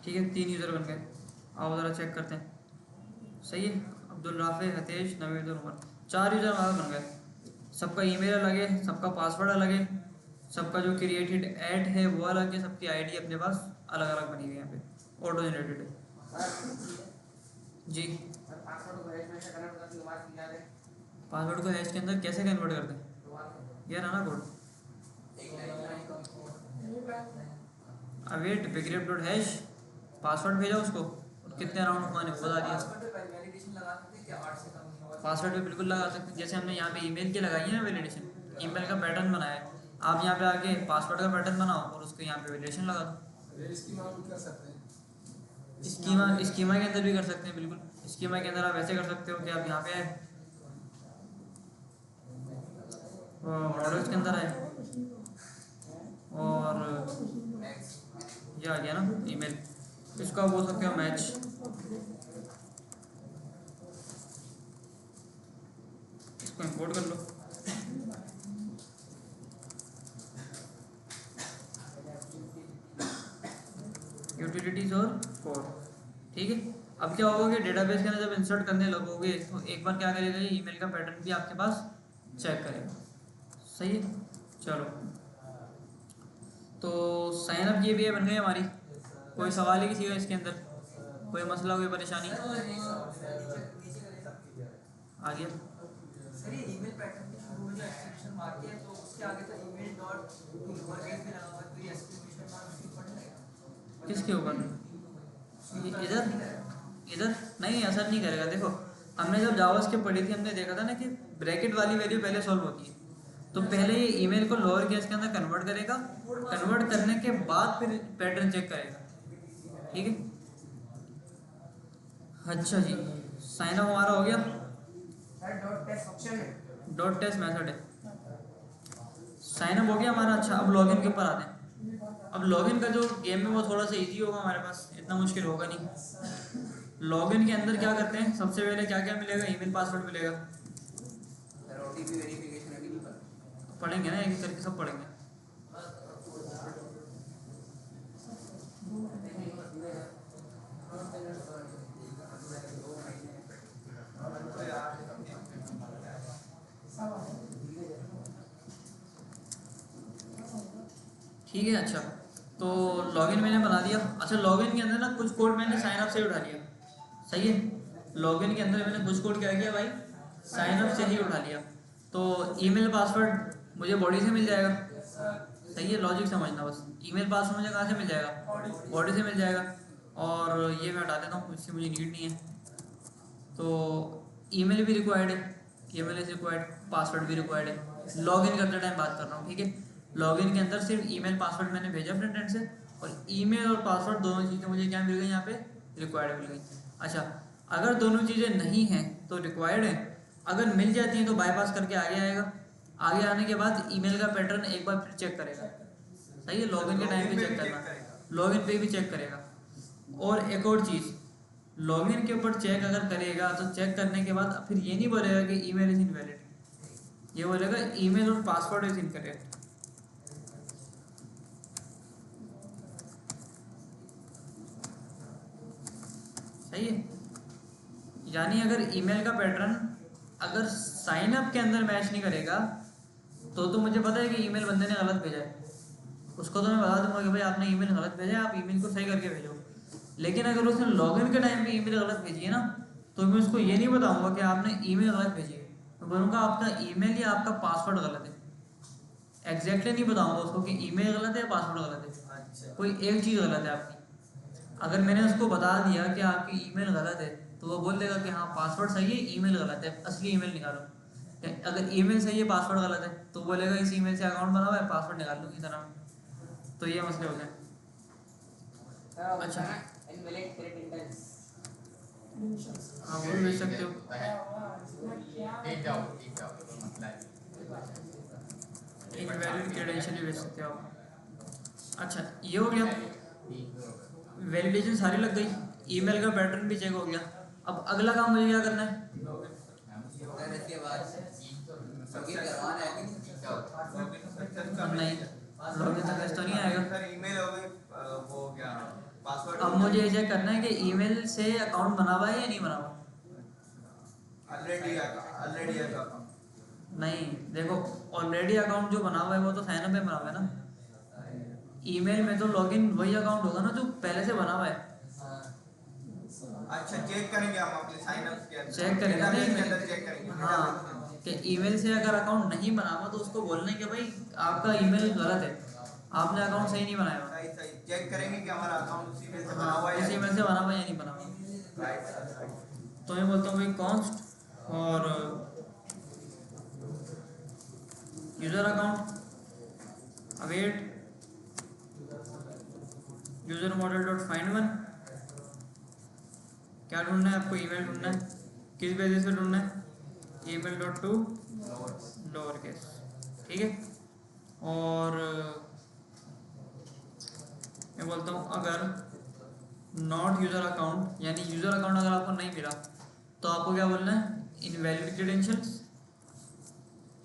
ठीक है, 3 यूज़र बन गए। आओ ज़रा चेक करते हैं। सही है, अब्दुल राफे, हतेश, नवीद और उमर, 4 यूज़र हमारे बन गए। सबका ईमेल अलग है, सबका पासवर्ड अलग है, सबका जो क्रिएटेड ऐड है वो अलग है, सबकी आईडी अपने पास अलग अलग बनी हुई है। यहाँ पे ऑटो जनरेटेड है जी। पासवर्ड को हैश के अंदर कैसे कन्वर्ट करते हैं, ये रहा ना code. Await bcrypt dot hash, password भेजा उसको, कितने राउंड घुमाने वो बता दिया। पासवर्ड पे बिल्कुल लगा सकते हैं, जैसे हमने यहाँ पे ईमेल की लगाई है ना वैलिडेशन, ईमेल का पैटर्न बनाया है। आप यहाँ पे आके पासवर्ड का पैटर्न बनाओ और उसको यहाँ पे वैलिडेशन लगा दो। स्कीमा के अंदर भी कर सकते हैं, बिल्कुल स्कीमा के अंदर आप ऐसे कर सकते हो कि आप यहाँ पे आए, मॉडल्स के अंदर आए और ये आ गया ना ईमेल, इसको आप बोल सकते हो मैच। इसको इंपोर्ट कर लो। यूटिलिटीज और फॉर। ठीक है, अब क्या होगा कि डेटाबेस के अंदर जब इंसर्ट करने लगोगे तो एक बार क्या करेगा, ये ईमेल का पैटर्न भी आपके पास चेक करेगा। सही है, चलो तो साइन अप ये भी है, बन गई हमारी। कोई सवाल है किसी का इसके अंदर, कोई मसला, कोई परेशानी आ गया? सर ये ईमेल पैटर्न के शुरू में जो एक्सक्लेमेशन मार्क है तो उसके आगे तो ईमेल डॉट लोअरकेस में लगा हुआ है, तो ये एक्सक्लेमेशन मार्क उसके ऊपर नहीं लगेगा? किसके ऊपर? इधर नहीं, असर नहीं करेगा। देखो हमने जब जावास्क्रिप्ट पढ़ी थी, हमने देखा था ना कि ब्रैकेट वाली वैल्यू पहले सॉल्व होती है, तो पहले ये ईमेल को लोअर केस के अंदर कन्वर्ट करेगा, कन्वर्ट करने के बाद फिर पैटर्न चेक करेगा। ठीक है, अच्छा जी, साइन अप हमारा हो गया। डॉट टेस्ट मेथड है, साइन अप हो गया हमारा। अच्छा, अब लॉगिन के ऊपर आते हैं। अब लॉगिन का जो गेम है वो थोड़ा सा इजी होगा हमारे पास, इतना मुश्किल होगा नहीं। लॉगिन के अंदर क्या करते हैं, सबसे पहले क्या क्या मिलेगा, ईमेल पासवर्ड मिलेगा। ओटीपी वेरिफिकेशन अभी नहीं पढ़ेंगे ना, एक एक करके सब पढ़ेंगे। ठीक है, अच्छा तो लॉगिन मैंने बना दिया। अच्छा, लॉगिन के अंदर ना कुछ कोड मैंने साइन अप से उठा लिया। सही है, लॉगिन के अंदर मैंने कुछ कोड क्या किया भाई, साइन अप से ही उठा लिया, तो ईमेल पासवर्ड मुझे बॉडी से मिल जाएगा। सही है, लॉजिक समझना बस। ईमेल पासवर्ड मुझे कहाँ से मिल जाएगा, बॉडी से मिल जाएगा। और ये मैं हटा देता हूँ, इससे मुझे नीड नहीं है। तो ईमेल भी रिक्वायर्ड है, ईमेल इज रिक्वायर्ड, पासवर्ड भी रिक्वायर्ड है। लॉगिन करते टाइम बात कर रहा हूँ, ठीक है। लॉगिन के अंदर सिर्फ ईमेल पासवर्ड मैंने भेजा फ्रंट एंड से, और ईमेल और पासवर्ड दोनों चीज़ें मुझे क्या मिल गई यहाँ पे, रिक्वायर्ड मिल गई। अच्छा, अगर दोनों चीज़ें नहीं हैं तो रिक्वायर्ड है, अगर मिल जाती हैं तो बाईपास करके आगे आएगा। आगे आने के बाद ईमेल का पैटर्न एक बार फिर चेक करेगा। सही है, लॉगिन के टाइम पे चेक करना, लॉगिन पे भी चेक करेगा। और एक और चीज़, लॉगिन के ऊपर चेक अगर करेगा तो चेक करने के बाद फिर ये नहीं बोलेगा कि ईमेल इज इनवैलिड, ये बोलेगा ईमेल और पासवर्ड इज इनकरेक्ट। सही है, यानी अगर ईमेल का पैटर्न अगर साइन अप के अंदर मैच नहीं करेगा तो मुझे पता है कि ईमेल बंदे ने गलत भेजा है, उसको तो मैं बता दूंगा कि भाई आपने ईमेल गलत भेजा है, आप ईमेल को सही करके भेजो। लेकिन अगर उसने लॉगिन के टाइम पे ईमेल गलत भेजी है ना, तो मैं उसको ये नहीं बताऊंगा कि आपने ईमेल गलत भेजी है, मैं बोलूँगा आपका ईमेल या आपका पासवर्ड गलत है। एग्जैक्टली नहीं बताऊंगा उसको कि ईमेल गलत है या पासवर्ड गलत है, अच्छा कोई एक चीज़ गलत है आपकी। अगर मैंने उसको बता दिया कि आपकी ईमेल गलत है तो वो बोल देगा कि हाँ पासवर्ड सही है, ईमेल गलत है, असली ईमेल निकालो। अगर ईमेल सही है पासवर्ड गलत है तो बोलेगा इस ईमेल से अकाउंट बना हुआ है, पासवर्ड निकाल लो किसी तरह। तो ये मसले होते हैं। अच्छा, हाँ वो भी भेज सकते हो। इनवैलिड क्रेडेंशियल भी भेज सकते हो आप। अच्छा, ये हो गया, वैलिडेशन सारी लग गई, ईमेल का पैटर्न भी चेक हो गया। अब अगला काम मुझे क्या करना है, नहीं लॉगिन सक्सेस तो नहीं आएगा। सर ईमेल हो गई, वो क्या पासवर्ड, अब मुझे ये चेक करना है कि ईमेल से अकाउंट बना हुआ है या नहीं बना हुआ। ऑलरेडी है। नहीं देखो, ऑलरेडी अकाउंट जो बना हुआ है वो तो साइन अप में बना हुआ है ना। ईमेल में तो लॉगिन वही अकाउंट होगा ना जो पहले से बना हुआ है। अच्छा, चेक करेंगे हम अपने साइन अप के अंदर, चेक करेंगे ना डेटाबेस के ईमेल, अंदर चेक करेंगे। हाँ कि ईमेल से अगर अकाउंट नहीं बना हुआ तो उसको बोलना है कि भाई आपका ईमेल गलत है, आपने अकाउंट सही नहीं बनाया हुआ। सही सही चेक करेंगे कि हमारा अकाउंट उसी में से बना हाँ हुआ है उसी या ईमेल से बना हुआ है या नहीं बना हुआ। राइट। तो मैं बोलता हूँ भाई कॉन्स्ट और user account await user model dot find one. क्या ढूंढना है आपको, ईमेल ढूंढना है, किस बेसिस पे ढूंढना है, email dot to lower case, ठीक है। और मैं बोलता हूँ अगर नॉट यूज़र अकाउंट, यानी यूज़र अकाउंट अगर आपको नहीं मिला तो आपको क्या बोलना है, इनवैलिड क्रेडेंशियल्स,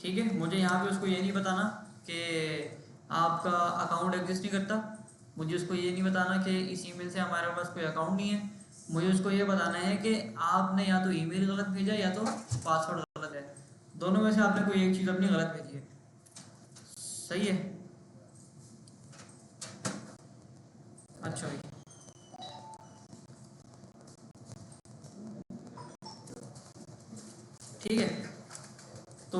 ठीक है। मुझे यहाँ पे उसको ये नहीं बताना कि आपका अकाउंट एग्जिस्ट नहीं करता, मुझे उसको ये नहीं बताना कि इस ईमेल से हमारे पास कोई अकाउंट नहीं है, मुझे उसको ये बताना है कि आपने या तो ईमेल गलत भेजा या तो पासवर्ड गलत है, दोनों में से आपने कोई एक चीज़ अपनी गलत भेजी है। सही है, अच्छा भाई ठीक है। तो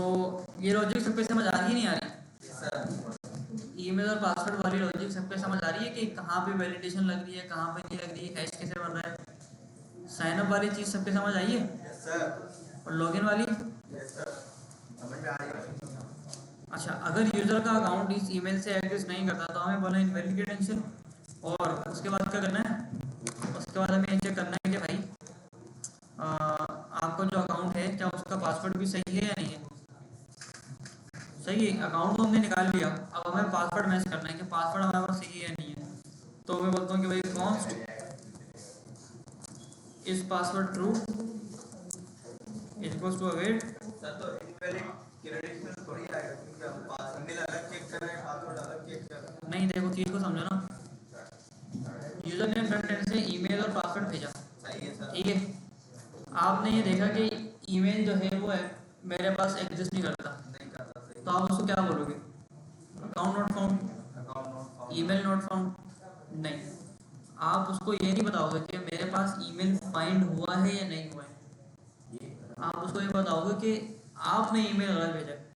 ये लॉजिक सबके समझ आ रही है नहीं आ रही, ईमेल और पासवर्ड वाली लॉजिक सबके समझ आ रही है कि कहाँ पे वैलिडेशन लग रही है, कहाँ पे नहीं लग रही है, हैश कैसे बन रहा है। साइन अप वाली चीज़ सबके समझ आई है, यस सर, और लॉगिन वाली। यस सर, समझ में आ रही है। अच्छा, अगर यूज़र का अकाउंट इस ईमेल से एग्जिस्ट नहीं करता तो हमें बोलना इनवैलिड क्रेडेंशियल, और उसके बाद क्या करना है, उसके बाद हमें चेक करना है कि भाई आपका जो अकाउंट है क्या उसका पासवर्ड भी सही है या नहीं है। सही है, अकाउंट तो हमने निकाल लिया, अब हमें पासवर्ड मैच करना है कि पासवर्ड हमारे पास सही है या नहीं है। तो मैं बोलता हूँ कि भाई const is password true equals to await. Sir तो इनवैलिड क्रेडेंशियल थोड़ी आएगा क्योंकि हम पास ईमेल अलग चेक कर रहे हैं, पासवर्ड अलग चेक कर रहे हैं। नहीं देखो चीज़ को समझो ना, यूज़र ने फ्रंट एंड से ईमेल और पासवर्ड भेजा, सही है सर, ठीक है। आपने ये देखा कि ईमेल जो है वो है मेरे पास एग्जिस्ट नहीं करता, नहीं करता सही, तो आप उसको क्या बोलोगे, account not found, account not found, email not found. नहीं, आप उसको ये नहीं बताओगे कि मेरे पास ईमेल फाइंड हुआ है या नहीं हुआ है, आप उसको ये बताओगे कि आपने ईमेल गलत भेजा है।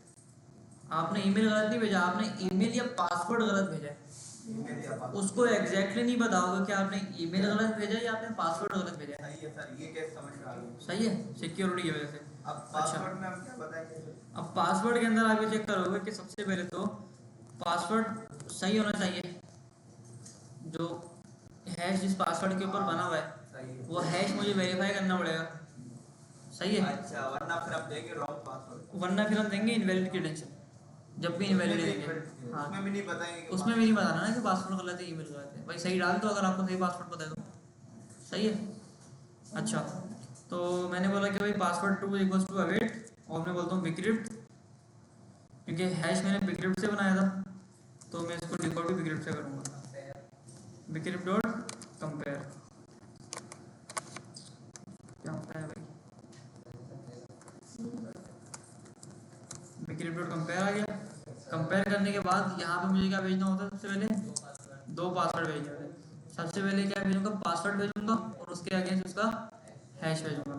आपने ईमेल गलत नहीं भेजा, आपने ईमेल या पासवर्ड गलत भेजा है। ईमेल या पासवर्ड उसको एग्जैक्टली नहीं बताओगे कि आपने ईमेल गलत भेजा या आपने पासवर्ड गलत भेजा है। सही है सर, ये केस समझ में आ गया। सही है, सिक्योरिटी की वजह से। अब पासवर्ड में हम क्या बताएंगे सर? अब पासवर्ड के अंदर आप ये चेक करोगे कि सबसे पहले तो पासवर्ड सही होना चाहिए। जो हैश जिस पासवर्ड के ऊपर बना हुआ है सही है। वो हैश मुझे वेरीफाई करना पड़ेगा। सही है, अच्छा, वरना फिर आप देंगे रॉन्ग पासवर्ड। वरना फिर हम देंगे इनवैलिड क्रेडेंशियल। जब भी इनवैलिड देंगे, हाँ उसमें भी नहीं बताएंगे कि उसमें भी नहीं बताना ना कि पासवर्ड गलत है, ईमेल गलत है। भाई सही डाल दो अगर आपको सही पासवर्ड पता है तो। सही है। अच्छा, तो मैंने बोला कि भाई password two equals to await, और मैं बोलता हूँ बिक्रिप्ट, क्योंकि हैश मैंने बिक्रिप्ट से बनाया था तो मैं इसको डिकोड भी बिक्रिप्ट से करूँगा। बिक्रिप्ट डॉट कंपेयर क्या होता है भाई, बिक्रिप्ट डॉट कंपेयर आ गया। कंपेयर करने के बाद यहाँ पे मुझे क्या भेजना होता है, सबसे पहले दो पासवर्ड भेजने होते हैं। सबसे पहले क्या भेजूंगा, पासवर्ड भेजूंगा और उसके अगेंस्ट उसका हैश भेजूंगा।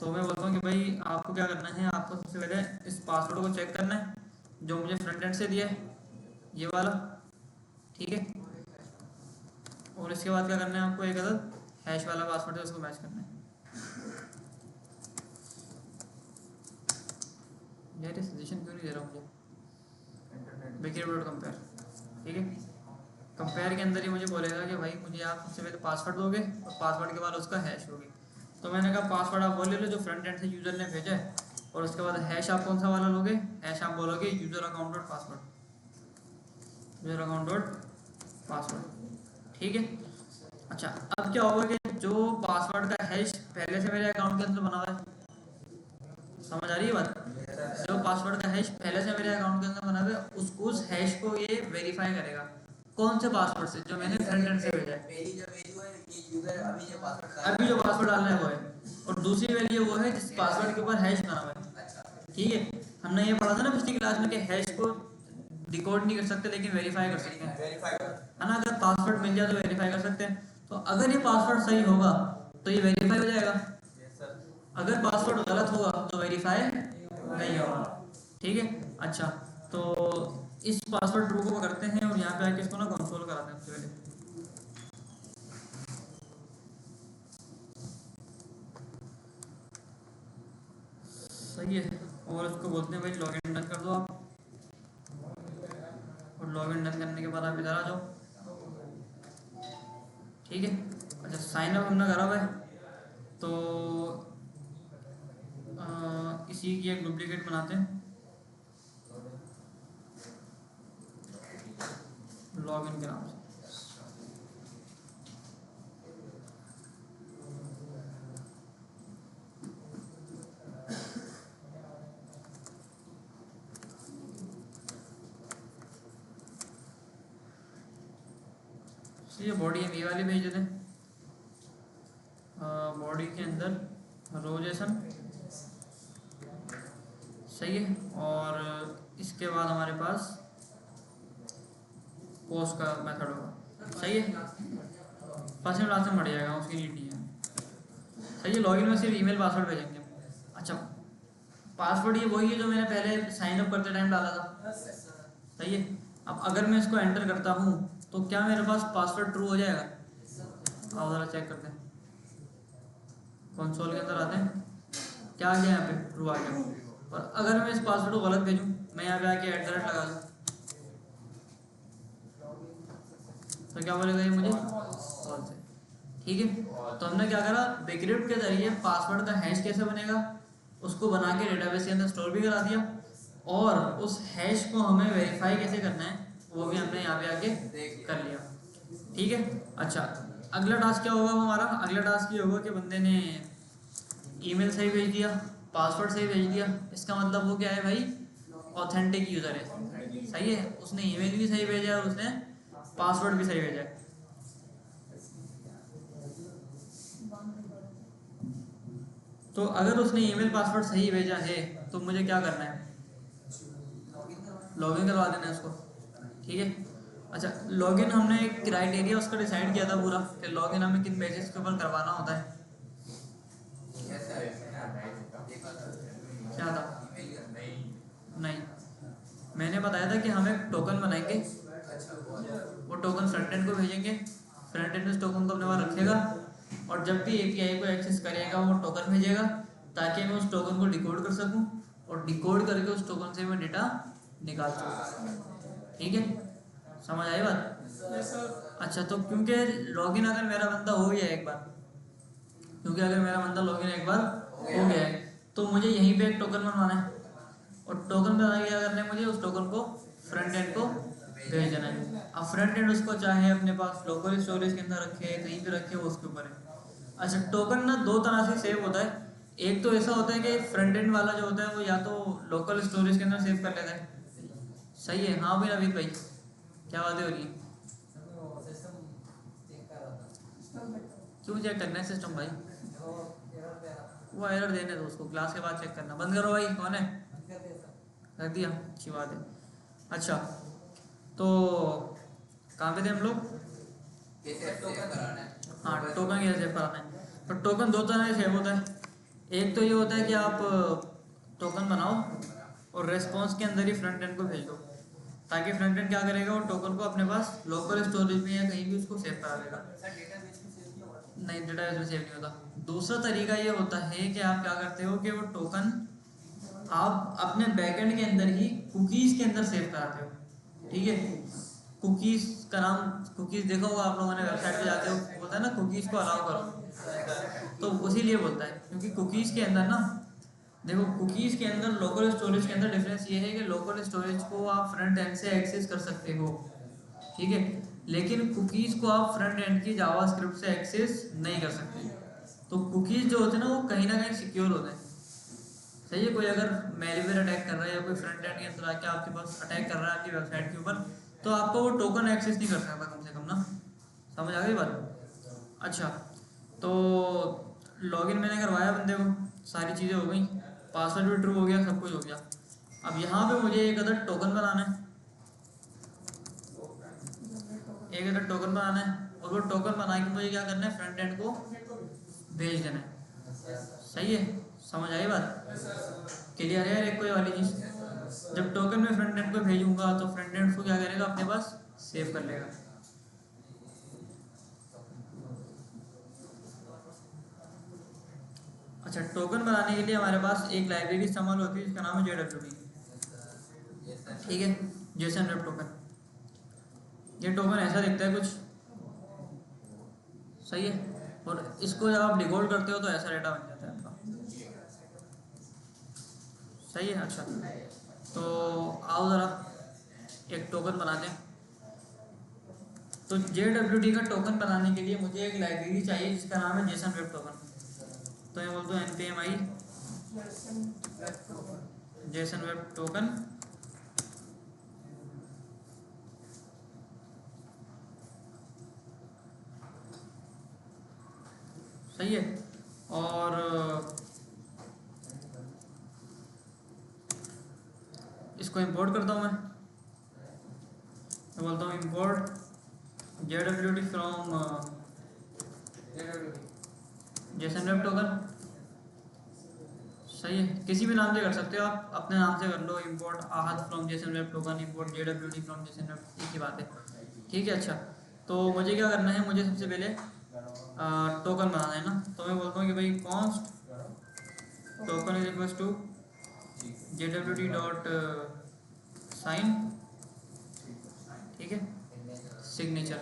तो मैं बोलता हूँ कि भाई आपको क्या करना है, आपको सबसे पहले इस पासवर्ड को चेक करना है जो मुझे फ्रंट एंड से दिया है, ये वाला, ठीक है। और इसके बाद क्या करना है, आपको एक अदद हैश वाला पासवर्ड है उसको मैच करना है। यार ये सजेशन क्यों नहीं दे रहा मुझे, बिक्रिप्ट डॉट कंपेयर, ठीक है। कंपेयर के अंदर ही मुझे बोलेगा कि भाई मुझे आप सबसे पहले पासवर्ड दोगे और पासवर्ड के बाद उसका हैश दोगे। तो मैंने कहा पासवर्ड आप वो ले लो जो फ्रंट एंड से यूज़र ने भेजा है, और उसके बाद हैश आप कौन सा वाला लोगे, हैश आप बोलोगे user account dot password, user account dot password, ठीक है। अच्छा, अब क्या होगा कि जो पासवर्ड का हैश पहले से मेरे अकाउंट के अंदर बना हुआ है, समझ आ रही है बात, जो पासवर्ड का हैश पहले से मेरे अकाउंट के अंदर बना हुआ है उसको, उस हैश को ये वेरीफाई करेगा कौन से पासवर्ड से, जो मैंने फ्रंट एंड से भेजा है। पहली जो वैल्यू है ये यूजर अभी जो पासवर्ड डालना है वो है, और दूसरी वैल्यू वो है जिस पासवर्ड के ऊपर हैश बना हुआ है, अच्छा ठीक है। हमने ये पढ़ा था ना पिछली क्लास में कि हैश को डिकोड नहीं कर सकते लेकिन वेरीफाई कर सकते हैं, वेरीफाई कर। है ना। अगर पासवर्ड मिल जाए तो वेरीफाई कर सकते हैं। तो अगर ये पासवर्ड सही होगा तो ये वेरीफाई हो जाएगा, यस सर। अगर पासवर्ड गलत होगा तो वेरीफाई नहीं होगा, ठीक है। अच्छा, तो इस पासवर्ड ट्रू को करते हैं और यहाँ पे आके इसको ना कंसोल कराते हैं सबसे पहले। सही है, और उसको बोलते हैं भाई लॉगिन डन कर दो आप, और लॉगिन डन करने के बाद आप इधर आ जाओ, ठीक है। अच्छा, साइन अप हमने करा हुआ है तो इसी की एक डुप्लीकेट बनाते हैं, लॉगिन के नाम से। ये बॉडी हम ये वाली भेज देते हैं। बॉडी के अंदर रोजेशन, सही है। और इसके बाद हमारे पास पोस्ट का मेथड होगा, सही है। फर्स्ट में लास्ट में बढ़ जाएगा, उसकी नीड नहीं है, सही है। लॉगिन में सिर्फ ईमेल पासवर्ड भेजेंगे। अच्छा, पासवर्ड ये वही है जो मैंने पहले साइन अप करते टाइम डाला था, सही है। अब अगर मैं इसको एंटर करता हूँ तो क्या मेरे पास पासवर्ड ट्रू हो जाएगा? आओ ज़रा चेक करते हैं, कंसोल के अंदर आते हैं, क्या आ गया यहाँ पे, ट्रू आ गया। और अगर मैं इस पासवर्ड को गलत भेजूँ, मैं यहाँ पे आके @ लगा दूँ तो क्या बोलेगा ये मुझे, फॉल्स है, ठीक है। तो हमने क्या करा, बिक्रिप्ट के जरिए पासवर्ड का हैश कैसे बनेगा उसको बना के डेटाबेस के अंदर स्टोर भी करा दिया, और उस हैश को हमें वेरीफाई कैसे करना है वो भी हमने यहाँ पे आके कर लिया, ठीक है। अच्छा, अगला टास्क क्या होगा हमारा, अगला टास्क ये होगा कि बंदे ने ईमेल सही भेज दिया, पासवर्ड सही भेज दिया, इसका मतलब वो क्या है भाई, ऑथेंटिक यूज़र है, सही है। उसने ईमेल भी सही भेजा और उसने पासवर्ड भी सही भेजा है। तो अगर उसने ईमेल पासवर्ड सही भेजा है तो मुझे क्या करना है, लॉगिन करवा देना है उसको, ठीक है। अच्छा, लॉगिन हमने एक क्राइटेरिया उसका डिसाइड किया था पूरा कि लॉगिन हमें किन बेसिस के ऊपर करवाना होता है। मैंने बताया था कि हम एक टोकन बनाएंगे, वो टोकन फ्रंट एंड को भेजेंगे, फ्रंट एंड उस टोकन को अपने पास रखेगा और जब भी एपीआई को एक्सेस करेगा वो टोकन भेजेगा ताकि मैं उस टोकन को डिकोड कर सकूं और डिकोड करके उस टोकन से मैं डेटा निकाल सकूं। ठीक है, समझ आई बात? Yes sir. अच्छा, तो क्योंकि लॉगिन अगर मेरा बंदा हो गया एक बार, क्योंकि अगर मेरा बंदा लॉगिन एक बार हो गया है तो मुझे यहीं पे एक टोकन बनवाना है और टोकन बना के क्या करना है, मुझे उस टोकन को फ्रंट एंड को भेज देना है। अब फ्रंट एंड उसको चाहे अपने पास लोकल स्टोरेज के अंदर रखे, कहीं पे रखे, वो उसके ऊपर है। अच्छा, टोकन ना दो तरह से सेव होता है। एक तो ऐसा होता है कि फ्रंट एंड वाला जो होता है वो या तो लोकल स्टोरेज के अंदर सेव कर लेता है, सही है? हाँ भाई अमित भाई, क्या बातें हो रही है? क्यों चेक करना है सिस्टम भाई? वो एरर देने दो उसको, क्लास के बाद चेक करना। बंद करो भाई, कौन है? कर दिया, अच्छी बात है। अच्छा, तो कहाँ पे थे हम लोग? हाँ, टोकन कैसे सेव कराना है। तो टोकन दो तरह से सेव होता है। एक तो ये होता है कि आप टोकन बनाओ और रेस्पॉन्स के अंदर ही फ्रंट एंड को भेज दो ताकि फ्रंट एंड क्या करेगा, वो टोकन को अपने पास लोकल स्टोरेज में या कहीं भी उसको सेव करा देगा। नहीं, डेटाबेस में सेव नहीं होता। दूसरा तरीका ये होता है कि आप क्या करते हो कि वो टोकन आप अपने बैकएंड के अंदर ही कुकीज़ के अंदर सेव कराते हो। ठीक है, कुकीज़ का नाम, कुकीज़ देखा होगा आप लोगों ने, वेबसाइट पे जाते हो बोलता है ना कुकीज़ को अलाउ करो, तो उसी लिए बोलता है क्योंकि कुकीज़ के अंदर ना, देखो कुकीज़ के अंदर लोकल स्टोरेज के अंदर डिफरेंस ये है कि लोकल स्टोरेज को आप फ्रंट एंड से एक्सेस कर सकते हो, ठीक है, लेकिन कुकीज़ को आप फ्रंट एंड की जावास्क्रिप्ट से एक्सेस नहीं कर सकते। तो कुकीज़ जो होते हैं ना वो कहीं ना कहीं सिक्योर होते हैं, सही है? कोई अगर मेलवेयर अटैक कर रहा है या कोई फ्रंट एंड के अंदर आके आपके पास अटैक कर रहा है आपकी वेबसाइट के ऊपर, तो आपको वो टोकन एक्सेस नहीं कर सकता कम से कम ना। समझ आ गई बात? अच्छा, तो लॉगिन मैंने करवाया बंदे को, सारी चीज़ें हो गई, पासवर्ड भी ट्रू हो गया, सब कुछ हो गया। अब यहाँ पे मुझे एक अदर टोकन बनाना है, एक अदर टोकन बनाना है और वो टोकन बना के मुझे क्या करना है, फ्रंट एंड को भेज देना है। सही है, समझ आई बात? क्लियर है यार? एक कोई वाली चीज़, जब टोकन में फ्रंट एंड को भेजूंगा तो फ्रंट एंड को क्या करेगा, अपने पास सेव कर लेगा। अच्छा, टोकन बनाने के लिए हमारे पास एक लाइब्रेरी इस्तेमाल होती है जिसका नाम है JWT, ठीक है, जेसन वेब टोकन। ये टोकन ऐसा दिखता है कुछ, सही है, और इसको जब आप डिकोड करते हो तो ऐसा डेटा बन जाता है आपका, सही है। अच्छा, तो आओ ज़रा एक टोकन बनाते हैं। तो JWT का टोकन बनाने के लिए मुझे एक लाइब्रेरी चाहिए जिसका नाम है जेसन वेब टोकन। तो मैं बोलता हूँ npm जेसन वेब टोकन, सही है, और इसको इंपोर्ट करता हूँ मैं बोलता हूँ import JWT from Jason web token, सही है, किसी भी नाम से कर सकते हो आप, अपने नाम से कर लो, इंपोर्ट आहत from Jason web token, import JWT from Jason web, एक ही बात है, ठीक है। अच्छा, तो मुझे क्या करना है, मुझे सबसे पहले टोकन बनाना है ना, तो मैं बोलता हूँ कि भाई const token is equal to JWT dot sign, ठीक है, सिग्नेचर।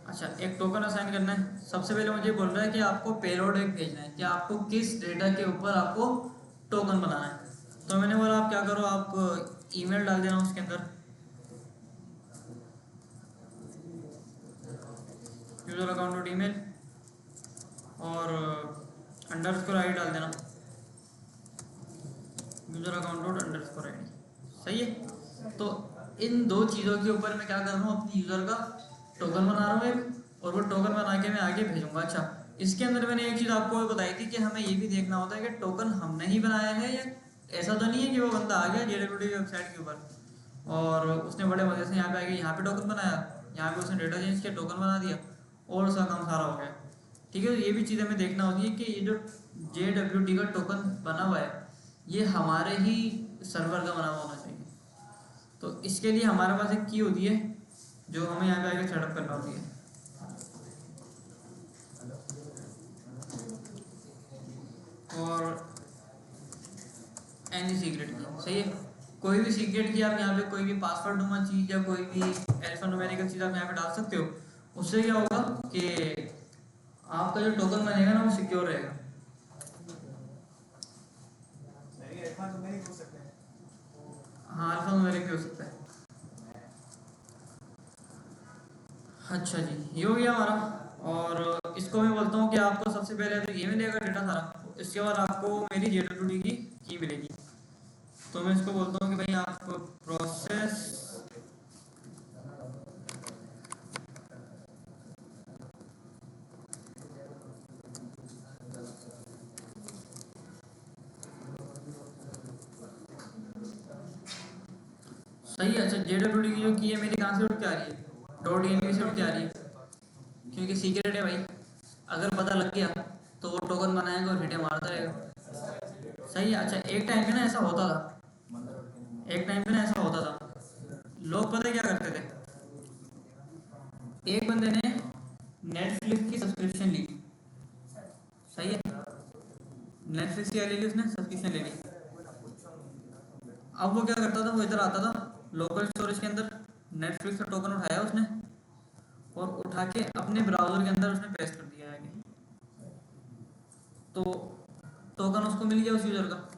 अच्छा, एक टोकन असाइन करना है। सबसे पहले मुझे बोल रहा है कि आपको पेलोड एक भेजना है कि आपको किस डेटा के ऊपर आपको टोकन बनाना है। तो मैंने बोला आप क्या करो, आप ईमेल डाल देना उसके अंदर, यूजर अकाउंट डॉट ईमेल और अंडरस्कोर ID डाल देना, user account dot underscore ID, सही है। तो इन दो चीज़ों के ऊपर मैं क्या कर रहा हूँ, अपनी यूज़र का टोकन बना रहा हूँ एक, और वो टोकन बना के मैं आगे भेजूंगा। अच्छा, इसके अंदर मैंने एक चीज़ आपको बताई थी कि हमें ये भी देखना होता है कि टोकन हमने ही बनाया है, या ऐसा तो नहीं है कि वो बंदा आ गया JWT वेबसाइट के ऊपर और उसने बड़े मजे से यहाँ पे आके यहाँ पे टोकन बनाया, यहाँ पे उसने डेटा चेंज किया, टोकन बना दिया और उसका काम सारा हो गया, ठीक है। ये भी चीज़ हमें देखना होती है कि ये जो JWT का टोकन बना हुआ है ये हमारे ही सर्वर का बना हुआ होना चाहिए, तो इसके लिए हमारे पास एक की होती है जो हमें यहाँ पे आगे सेटअप करना होती है। और एनी सीक्रेट की, सही है। कोई भी सीक्रेट की आप यहाँ पे कोई भी पासवर्ड नुमा चीज़ या कोई भी अल्फान्यूमेरिकल चीज़ आप यहाँ पे डाल सकते हो। उससे क्या होगा कि आपका जो टोकन बनेगा ना वो सिक्योर रहेगा। हाँ, अल्फान्यूमेरिक भी हो सकता है। अच्छा जी, ये हो गया हमारा। और इसको मैं बोलता हूँ कि आपको सबसे पहले तो ये मिलेगा डेटा सारा, इसके बाद आपको मेरी JWT की मिलेगी। तो मैं इसको बोलता हूँ कि भाई आप प्रोसेस सही है। अच्छा, JWT की जो की है मेरी कहाँ से उठ के आ रही है? .env से उठ के आ रही है, क्योंकि सीक्रेट है भाई। अगर पता लग गया तो वो टोकन बनाएगा और हिटे मारता रहेगा। सही है। अच्छा, एक टाइम पे ना ऐसा होता था, लोग पता है क्या करते थे, एक बंदे ने नेटफ्लिक्स की सब्सक्रिप्शन ली, सही है, नेटफ्लिक्स की ले ली उसने, सब्सक्रिप्शन ले ली। अब वो क्या करता था, वो इधर आता था लोकल स्टोरेज के अंदर, नेटफ्लिक्स का टोकन उठाया उसने और उठा के अपने ब्राउज़र के अंदर उसने पेस्ट कर दिया है। तो टोकन उसको मिल गया उस यूज़र का,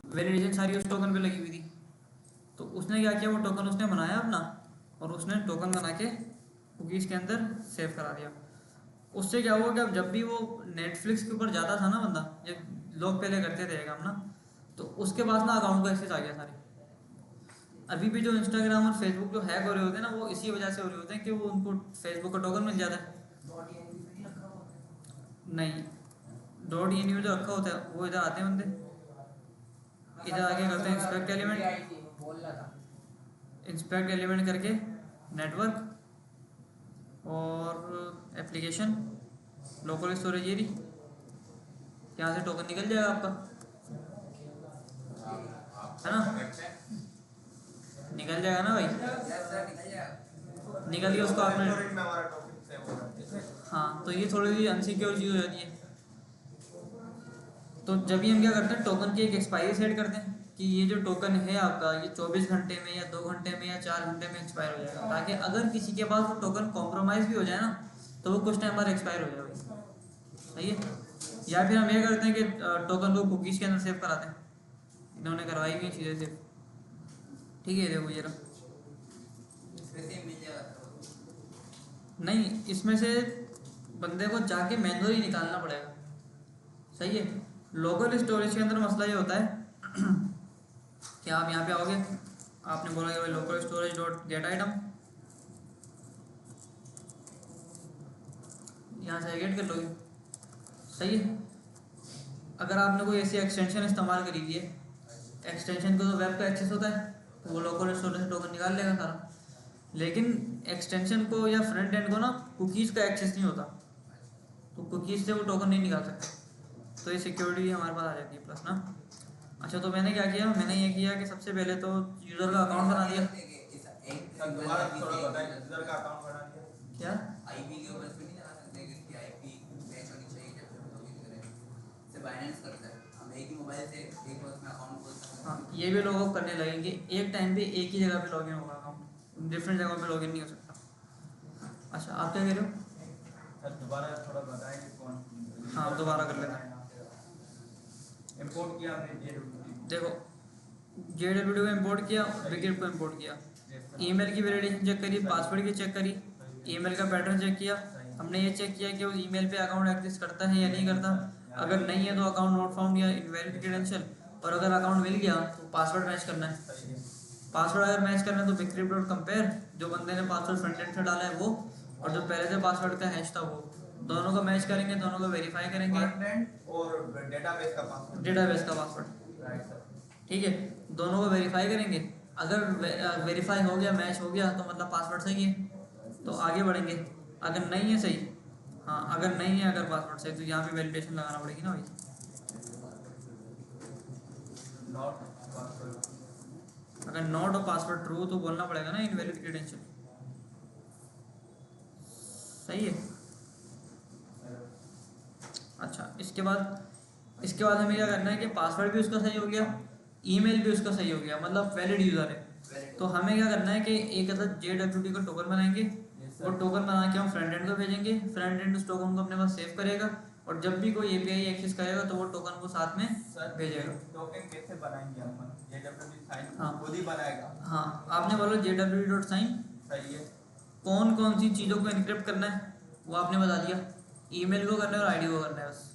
वैलिडेशन सारी उस टोकन पे लगी हुई थी। तो उसने क्या किया, वो टोकन उसने बनाया अपना और उसने टोकन बना के कुकीज़ के अंदर सेव करा दिया। उससे क्या हुआ कि अब जब भी वो नेटफ्लिक्स के ऊपर जाता था ना बंदा, जब लोग पहले करते थे काम ना, तो उसके पास ना अकाउंट का एक्सेस आ गया सारे। अभी भी जो इंस्टाग्राम और फेसबुक जो हैक हो रहे होते हैं ना, वो इसी वजह से हो रहे होते हैं कि वो उनको फेसबुक का टोकन मिल जाता है। नहीं, .env जो रखा होता है वो इधर आते हैं बंदे, इधर आके करते हैं इंस्पेक्ट एलिमेंट करके नेटवर्क और एप्लीकेशन लोकल स्टोरेज एरी, यहाँ से टोकन निकल जाएगा आपका, है ना? निकल जाएगा ना भाई, निकल गया उसको आपने। हाँ, तो ये थोड़ी सी अनसिक्योर चीज़ हो जाती है। तो जब भी हम क्या करते हैं, टोकन की एक एक्सपायरी सेट करते हैं कि ये जो टोकन है आपका, ये 24 घंटे में या 2 घंटे में या 4 घंटे में एक्सपायर हो जाएगा, ताकि अगर किसी के पास वो टोकन कॉम्प्रोमाइज़ भी हो जाए ना, तो वो कुछ टाइम बाद एक्सपायर हो जाएगा। सही है। या फिर हम ये करते हैं कि टोकन को कुकीज़ के अंदर सेव कराते हैं, इन्होंने करवाई हुई चीज़ें सेव। ठीक है, देखो ये रहा। नहीं, इसमें से बंदे को जाके मैनुअली निकालना पड़ेगा। सही है। लोकल स्टोरेज के अंदर मसला ये होता है कि आप यहाँ पे आओगे, आपने बोला कि भाई local storage dot gate item, यहाँ से गेट कर लोगे। सही है। अगर आपने कोई ऐसी एक्सटेंशन इस्तेमाल करी हुई है, एक्सटेंशन को तो वेब का एक्सेस होता है, तो वो लोकल स्टोरेज से टोकन निकाल लेगा सारा। लेकिन एक्सटेंशन को या फ्रंट एंड को ना कुकीज़ का एक्सेस नहीं होता, तो कुकीज़ से वो टोकन नहीं निकाल सकते। तो ये सिक्योरिटी हमारे पास आ जाती है प्लस ना। अच्छा, तो मैंने क्या किया, मैंने ये किया कि सबसे पहले तो यूज़र का अकाउंट बना दिया। क्या? आईपी के ऊपर नहीं लगा सकते कि आईपी मैच होनी चाहिए जब लॉगिन करें, से बाइनेंस करता है, हम एक ही मोबाइल से एक बार में अकाउंट खोल सकते हैं। हाँ, ये भी लोग करने लगेंगे, एक टाइम पे एक ही जगह पे लॉगिन होगा अकाउंट, डिफरेंट जगहों पे लॉगिन नहीं हो सकता। अच्छा, आप क्या कह रहे हो? दोबारा थोड़ा बताएंगे कौन? हाँ, दोबारा कर लेते हैं। इंपोर्ट किया हमने JWT, देखो JWT को इंपोर्ट किया, विकेट को इंपोर्ट किया, ईमेल की वैलिडेशन चेक करी, पासवर्ड की चेक करी, ईमेल का पैटर्न चेक किया, हमने ये चेक किया कि वो ईमेल पे अकाउंट एक्सेस करता है या नहीं करता। अगर नहीं है तो अकाउंट नॉट फाउंड या इनवैलिड क्रेडेंशियल, और अगर अकाउंट मिल गया तो पासवर्ड मैच करना है। पासवर्ड अगर मैच करना है तो बिक्रिप्ट डॉट कंपेयर, जो बंदे ने पासवर्ड फ्रंट एंड से डाला है वो, और जो पहले से पासवर्ड का हैश था वो, दोनों को मैच करेंगे, दोनों को वेरीफाई करेंगे, और डेटाबेस का पासवर्ड, डेटाबेस का पासवर्ड। ठीक है, दोनों को वेरीफाई करेंगे। अगर वेरीफाई हो गया, मैच हो गया, तो मतलब पासवर्ड सही है, तो आगे बढ़ेंगे। अगर नहीं है सही, हाँ अगर नहीं है, अगर पासवर्ड सही, तो यहाँ पे वैलिडेशन लगाना पड़ेगी ना भाई। नॉट पासवर्ड, अगर नॉट और पासवर्ड ट्रू तो बोलना पड़ेगा ना इनवैलिड क्रेडेंशियल। सही है। अच्छा, इसके बाद हमें क्या करना है कि पासवर्ड भी उसका सही हो गया, ईमेल भी उसका सही हो गया, मतलब वैलिड यूज़र है। तो हमें क्या करना है कि एक अदद JWT का टोकन बनाएंगे, वो टोकन बना के हम फ्रंट एंड को भेजेंगे, फ्रंट एंड उस टोकन को अपने पास सेव करेगा और जब भी कोई API एक्सेस करेगा तो वो टोकन को साथ में भेजेगा। टोकन कैसे बनाएंगे हम? JWT साइन हाँ। खुद ही बनाएगा? हाँ, आपने बोला JWT.sign सही है। कौन कौन सी चीज़ों को इनक्रिप्ट करना है वो आपने बता दिया, ईमेल को करना है और आईडी को करना है बस।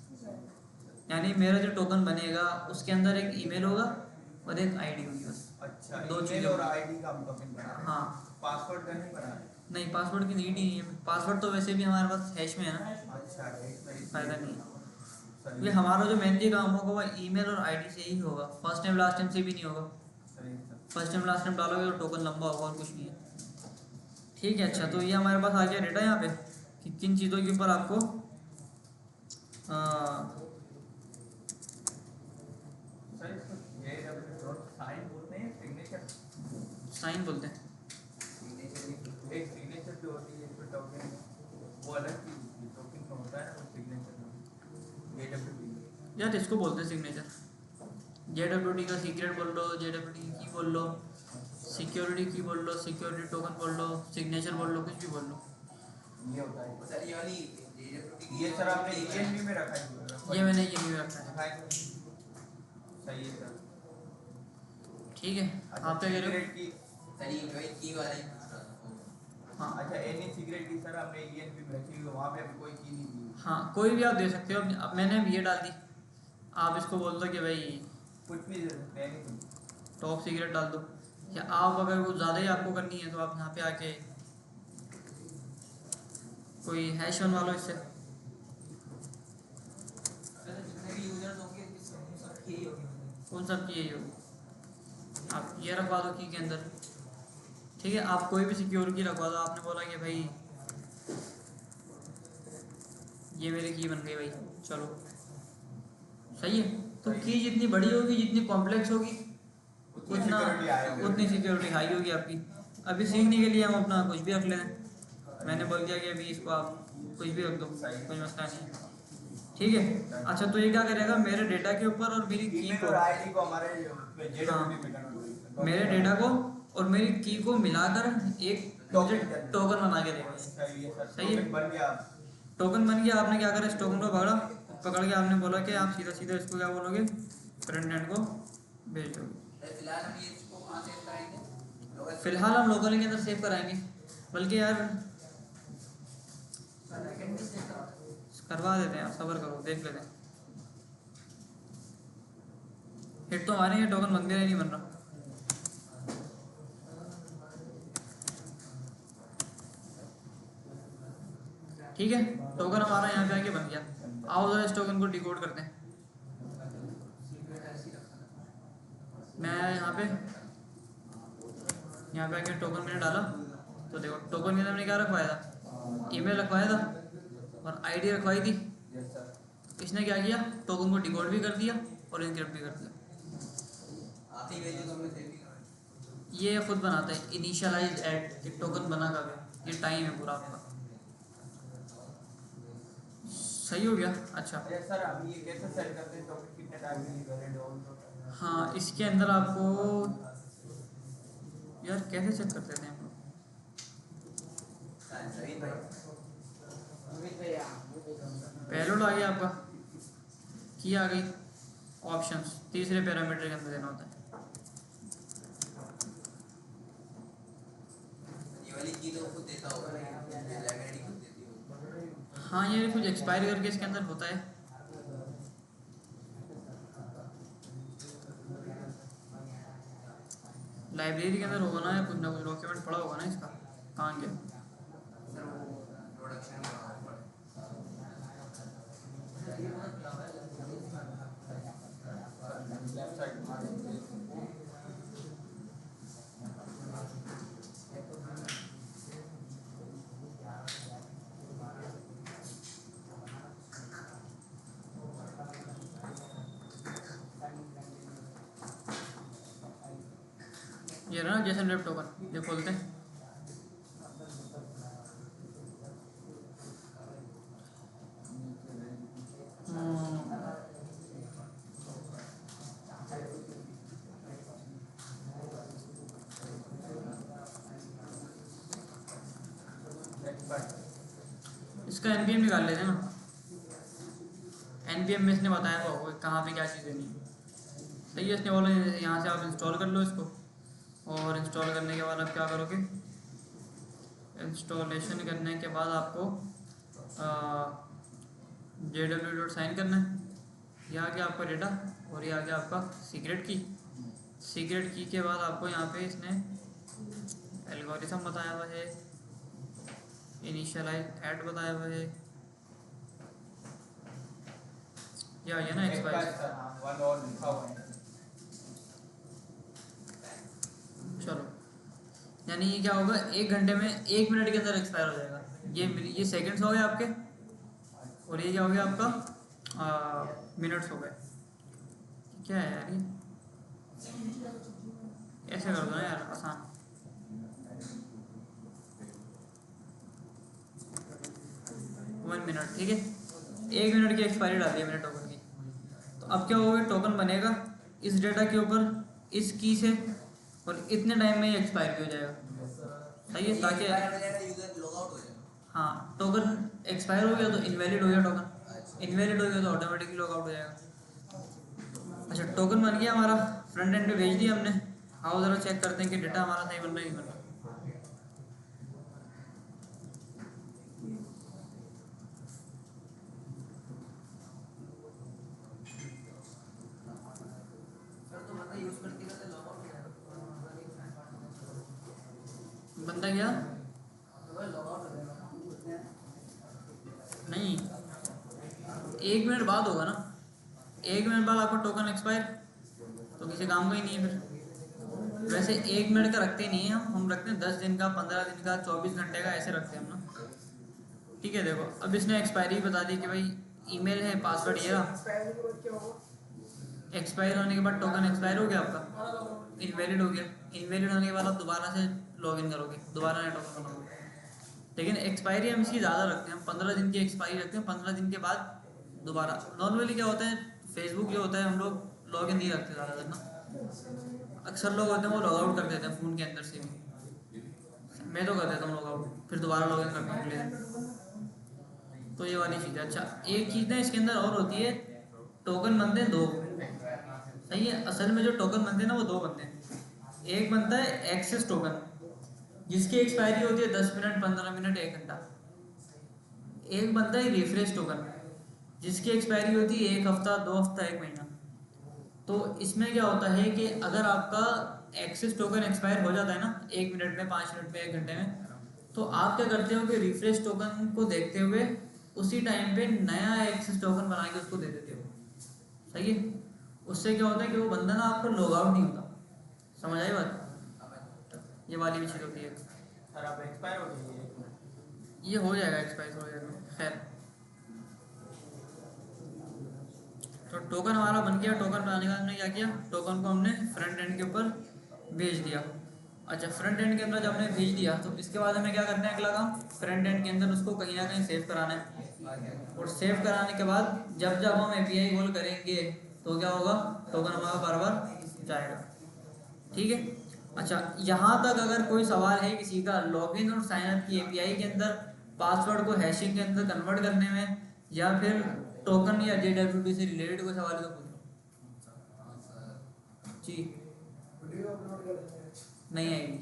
यानी मेरा जो टोकन बनेगा उसके अंदर एक ईमेल होगा और एक आईडी होगी बस। अच्छा, दो ईमेल चीज़ें और आईडी का हम टोकन बना रहे हैं। हाँ। पासवर्ड का नहीं बना रहे? नहीं, पासवर्ड की नीड ही नहीं है, पासवर्ड तो वैसे भी हमारे पास हैश में है ना, अच्छा, फायदा नहीं है। सही ये हमारा जो मेनली काम होगा वो ईमेल और आईडी से ही होगा, फर्स्ट नेम लास्ट नेम से भी नहीं होगा। सही है। फर्स्ट नेम लास्ट नेम डालोगे तो टोकन लंबा होगा और कुछ नहीं है। ठीक है। अच्छा, तो ये हमारे पास आ गया डेटा यहाँ पे कि किन चीज़ों के ऊपर आपको साइन बोलते हैं, सिग्नेचर साइन बोलते हैं। एक सिग्नेचर जो होती है इसमें टोकन वो अलग चीज होती है, टोकन का होता है ना वो सिग्नेचर JWT। यार इसको बोलते हैं सिग्नेचर। JWT का सीक्रेट बोल लो, JWT की बोल लो, सिक्योरिटी की बोल लो, सिक्योरिटी टोकन बोल लो, सिग्नेचर बोल लो, कुछ भी बोल लो। ये होता है सर ये वाली JWT ये सर आपने ENV में रखा है? ये मैंने ये नहीं रखा है। सही है सर। ठीक है। आप क्या कह रहे हो? की सर ये वही की वाला ही पूछ रहा था। हाँ अच्छा, एनी सीक्रेट की सर आपने ENV में रखी हुई, वहाँ पे अभी कोई की नहीं दी? हाँ, कोई भी आप दे सकते हो। अब मैंने अब ये डाल दी, आप इसको बोल दो कि भाई कुछ भी दे सकते हैं, नहीं? टॉप सीक्रेट डाल दो, या आप अगर कुछ ज़्यादा ही आपको करनी है तो आप यहाँ पे आके कोई हैश बनवा लो इससे। जितने भी यूजर्स होंगे सबकी यही होगी। उन सब की यही होगी। आप ये रखवा दो की के अंदर। ठीक है, आप कोई भी सिक्योर की रखवा दो। आपने बोला कि भाई ये मेरी की बन गई भाई, चलो सही है। तो की जितनी बड़ी होगी, जितनी कॉम्प्लेक्स होगी, उतनी सिक्योरिटी हाई होगी आपकी। अभी सीखने के लिए हम अपना कुछ भी रख लें। मैंने बोल दिया कि अभी इसको आप कुछ भी रख दो, कोई मसला नहीं है। ठीक है। अच्छा, तो ये क्या करेगा मेरे डेटा के ऊपर और मेरी की ईमेल को, और आईडी को हमारे JWT में कन्वर्ट मेरे डेटा को और मेरी की को मिलाकर एक मुझे टोकन बना के देगा। सही है सर। सही है। टोकन बन गया। टोकन बन गया। आपने क्या करा, इस टोकन को पकड़ के आपने बोला कि आप सीधा सीधा इसको क्या बोलोगे, फ्रंट एंड को भेज दोगे। फिलहाल हम ये इसको कहाँ सेव कराएंगे? फिलहाल हम लोकल के अंदर सेव कराएंगे, बल्कि यार करवा देते हैं, सब्र करो, देख लेते हैं। हिट तो हमारे ये टोकन बन गया नहीं बन रहा। ठीक है, टोकन हमारा यहाँ पे आके बन गया। आओ जरा इस टोकन को डिकोड करते हैं। मैं यहाँ पे आके टोकन मैंने डाला तो देखो टोकन के अंदर मैंने क्या रखवाया था, ईमेल रखवाया था और आईडी रखवाई थी। Yes sir. इसने क्या किया, टोकन को डिकोड भी कर दिया और इनक्रिप्ट भी कर दिया। आखिरी वैल्यू तो हमने सेव नहीं करा। ये खुद बनाता है इनिशियलाइज एट कि टोकन बना कब है, ये टाइम है पूरा आपका। सही हो गया। अच्छा अच्छा सर, अभी ये कैसे सेट करते हैं टोकन कितने टाइम के लिए वैलिड हो? हाँ, इसके अंदर आपको यार कैसे चेक कर देते हैं हम लोग? पेलोड आ गया आपका, की आ गई, ऑप्शंस तीसरे पैरामीटर के अंदर देना होता है। ये वाली की तो खुद देता होगा ना, लाइब्रेरी खुद देती होगी। हाँ, ये कुछ एक्सपायर करके इसके अंदर होता है। लाइब्रेरी के अंदर होगा ना, या कुछ ना कुछ डॉक्यूमेंट पड़ा होगा ना इसका, कहाँ गया? सर वो प्रोडक्शन में लेफ्ट साइड क्लियर है ना? जेसन वेब टोकन ये खोलते हैं। इसका एनपीएम निकाल लेते हैं ना। एनपीएम में इसने बताया हुआ कहाँ पे क्या चीज़ देनी है। सही है, इसने बोला यहाँ से आप इंस्टॉल कर लो इसको, और इंस्टॉल करने के बाद आप क्या करोगे, इंस्टॉलेशन करने के बाद आपको JW.sign करना है। ये आ गया आपका डेटा और ये आ गया आपका सीक्रेट की। सीक्रेट की के बाद आपको यहाँ पे इसने एल्गोरिथम बताया हुआ है, इनिशियलाइज ऐड बताया हुआ है, या ये ना एक्सपायर। चलो, यानी ये क्या होगा, 1 घंटे में 1 मिनट के अंदर एक्सपायर हो जाएगा। ये सेकंड्स हो गए आपके, और ये क्या हो गया आपका मिनट्स हो गए। क्या है यार, ये ऐसे कर दो ना यार, आसान। 1 मिनट, ठीक है, 1 मिनट की एक्सपायरी डाल दी मैंने टोकन की। तो अब क्या होगा, टोकन बनेगा इस डेटा के ऊपर, इस की से, और इतने टाइम में ये एक्सपायर भी हो जाएगा। सही है, ताकि यूजर लॉग आउट हो जाएगा। हाँ, टोकन एक्सपायर हो गया तो इनवैलिड हो गया टोकन, इनवैलिड हो गया तो ऑटोमेटिकली लॉग आउट हो जाएगा। अच्छा, टोकन बन गया हमारा, फ्रंट एंड पे भेज दिया हमने। आओ ज़रा चेक करते हैं कि डेटा हमारा सही बन रहा है नहीं बन रहा। तो बंदा यूज करते करते लॉग आउट हो जाएगा। बंदा क्या तो लॉग आउट हो जाएगा। नहीं, 1 मिनट बाद होगा ना। 1 मिनट बाद आपका टोकन एक्सपायर, तो किसी काम का ही नहीं है फिर। वैसे 1 मिनट का रखते ही नहीं है हम रखते हैं 10 दिन का, 15 दिन का, 24 घंटे का, ऐसे रखते हैं हम ना। ठीक है, देखो अब इसने एक्सपायरी बता दी कि भाई ईमेल है, पासवर्ड ये रहा। एक्सपायर होने के बाद टोकन एक्सपायर हो गया आपका, इनवैलिड हो गया। इनवैलिड होने के बाद आप दोबारा से लॉगिन करोगे, दोबारा नया टोकन बनाओगे। लेकिन एक्सपायरी हम इसकी ज़्यादा रखते हैं, हम 15 दिन की एक्सपायरी रखते हैं। 15 दिन के बाद दोबारा, नॉर्मली क्या होता है, फेसबुक जो होता है हम लोग लॉगिन नहीं रखते ज़्यादातर ना। अक्सर लोग होते हैं वो लॉग आउट कर देते हैं फ़ोन के अंदर से भी। मैं तो कर देता हूँ लॉग आउट, फिर दोबारा लॉगिन करता हूँ अगले दिन। तो ये वाली चीज़ है। अच्छा, एक चीज़ ना इसके अंदर और होती है, टोकन बनते हैं 2। सही है, असल में जो टोकन बनते हैं ना वो 2 बनते हैं। एक बनता है एक्सेस टोकन, जिसकी एक्सपायरी होती है 10 मिनट, 15 मिनट, 1 घंटा। एक बनता है रिफ्रेश टोकन, जिसकी एक्सपायरी होती है 1 हफ्ता, 2 हफ्ता, 1 महीना। तो इसमें क्या होता है कि अगर आपका एक्सेस टोकन एक्सपायर हो जाता है ना 1 मिनट में, 5 मिनट में, 1 घंटे में, तो आप क्या करते हो कि रिफ्रेश टोकन को देखते हुए उसी टाइम पे नया एक्सेस टोकन बना के उसको दे देते हो। सही है, उससे क्या होता है कि वो बंदा ना आपका लॉग आउट नहीं होता। समझ आई बात? ये वाली भी चीज़ होती है। सर अब एक्सपायर हो गई है 1 मिनट। ये हो जाएगा एक्सपायर हो जाएगा। खैर, तो टोकन हमारा बन गया। टोकन बनाने के बाद हमने क्या किया, टोकन को हमने फ्रंट एंड के ऊपर भेज दिया। अच्छा, फ्रंट एंड के अंदर जब हमने भेज दिया तो इसके बाद हमें क्या करना है, अगला काम फ्रंट एंड के अंदर उसको कहीं ना कहीं सेव कराना है। और सेव कराने के बाद जब जब हम एपीआई कॉल करेंगे तो क्या होगा, टोकन हमारा बार बार जाएगा। ठीक है। अच्छा, यहाँ तक अगर कोई सवाल है किसी का लॉगिन और साइन अप की एपीआई के अंदर, पासवर्ड को हैशिंग के अंदर कन्वर्ट करने में, या फिर टोकन या JWT से रिलेटेड कोई सवाल है तो पूछो जी। नहीं आएगी,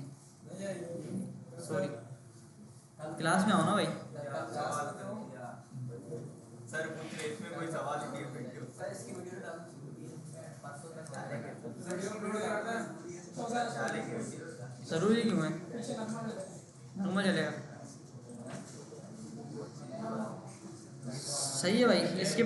सॉरी, क्लास में आओ ना भाई। सर पूछ रहे इसमें कोई सवाल नहीं है वीडियो। सर इसकी वीडियो डाल दीजिए 500 तक डालेंगे जरूरी क्यों है, नॉर्मल चलेगा। सही है भाई, इसके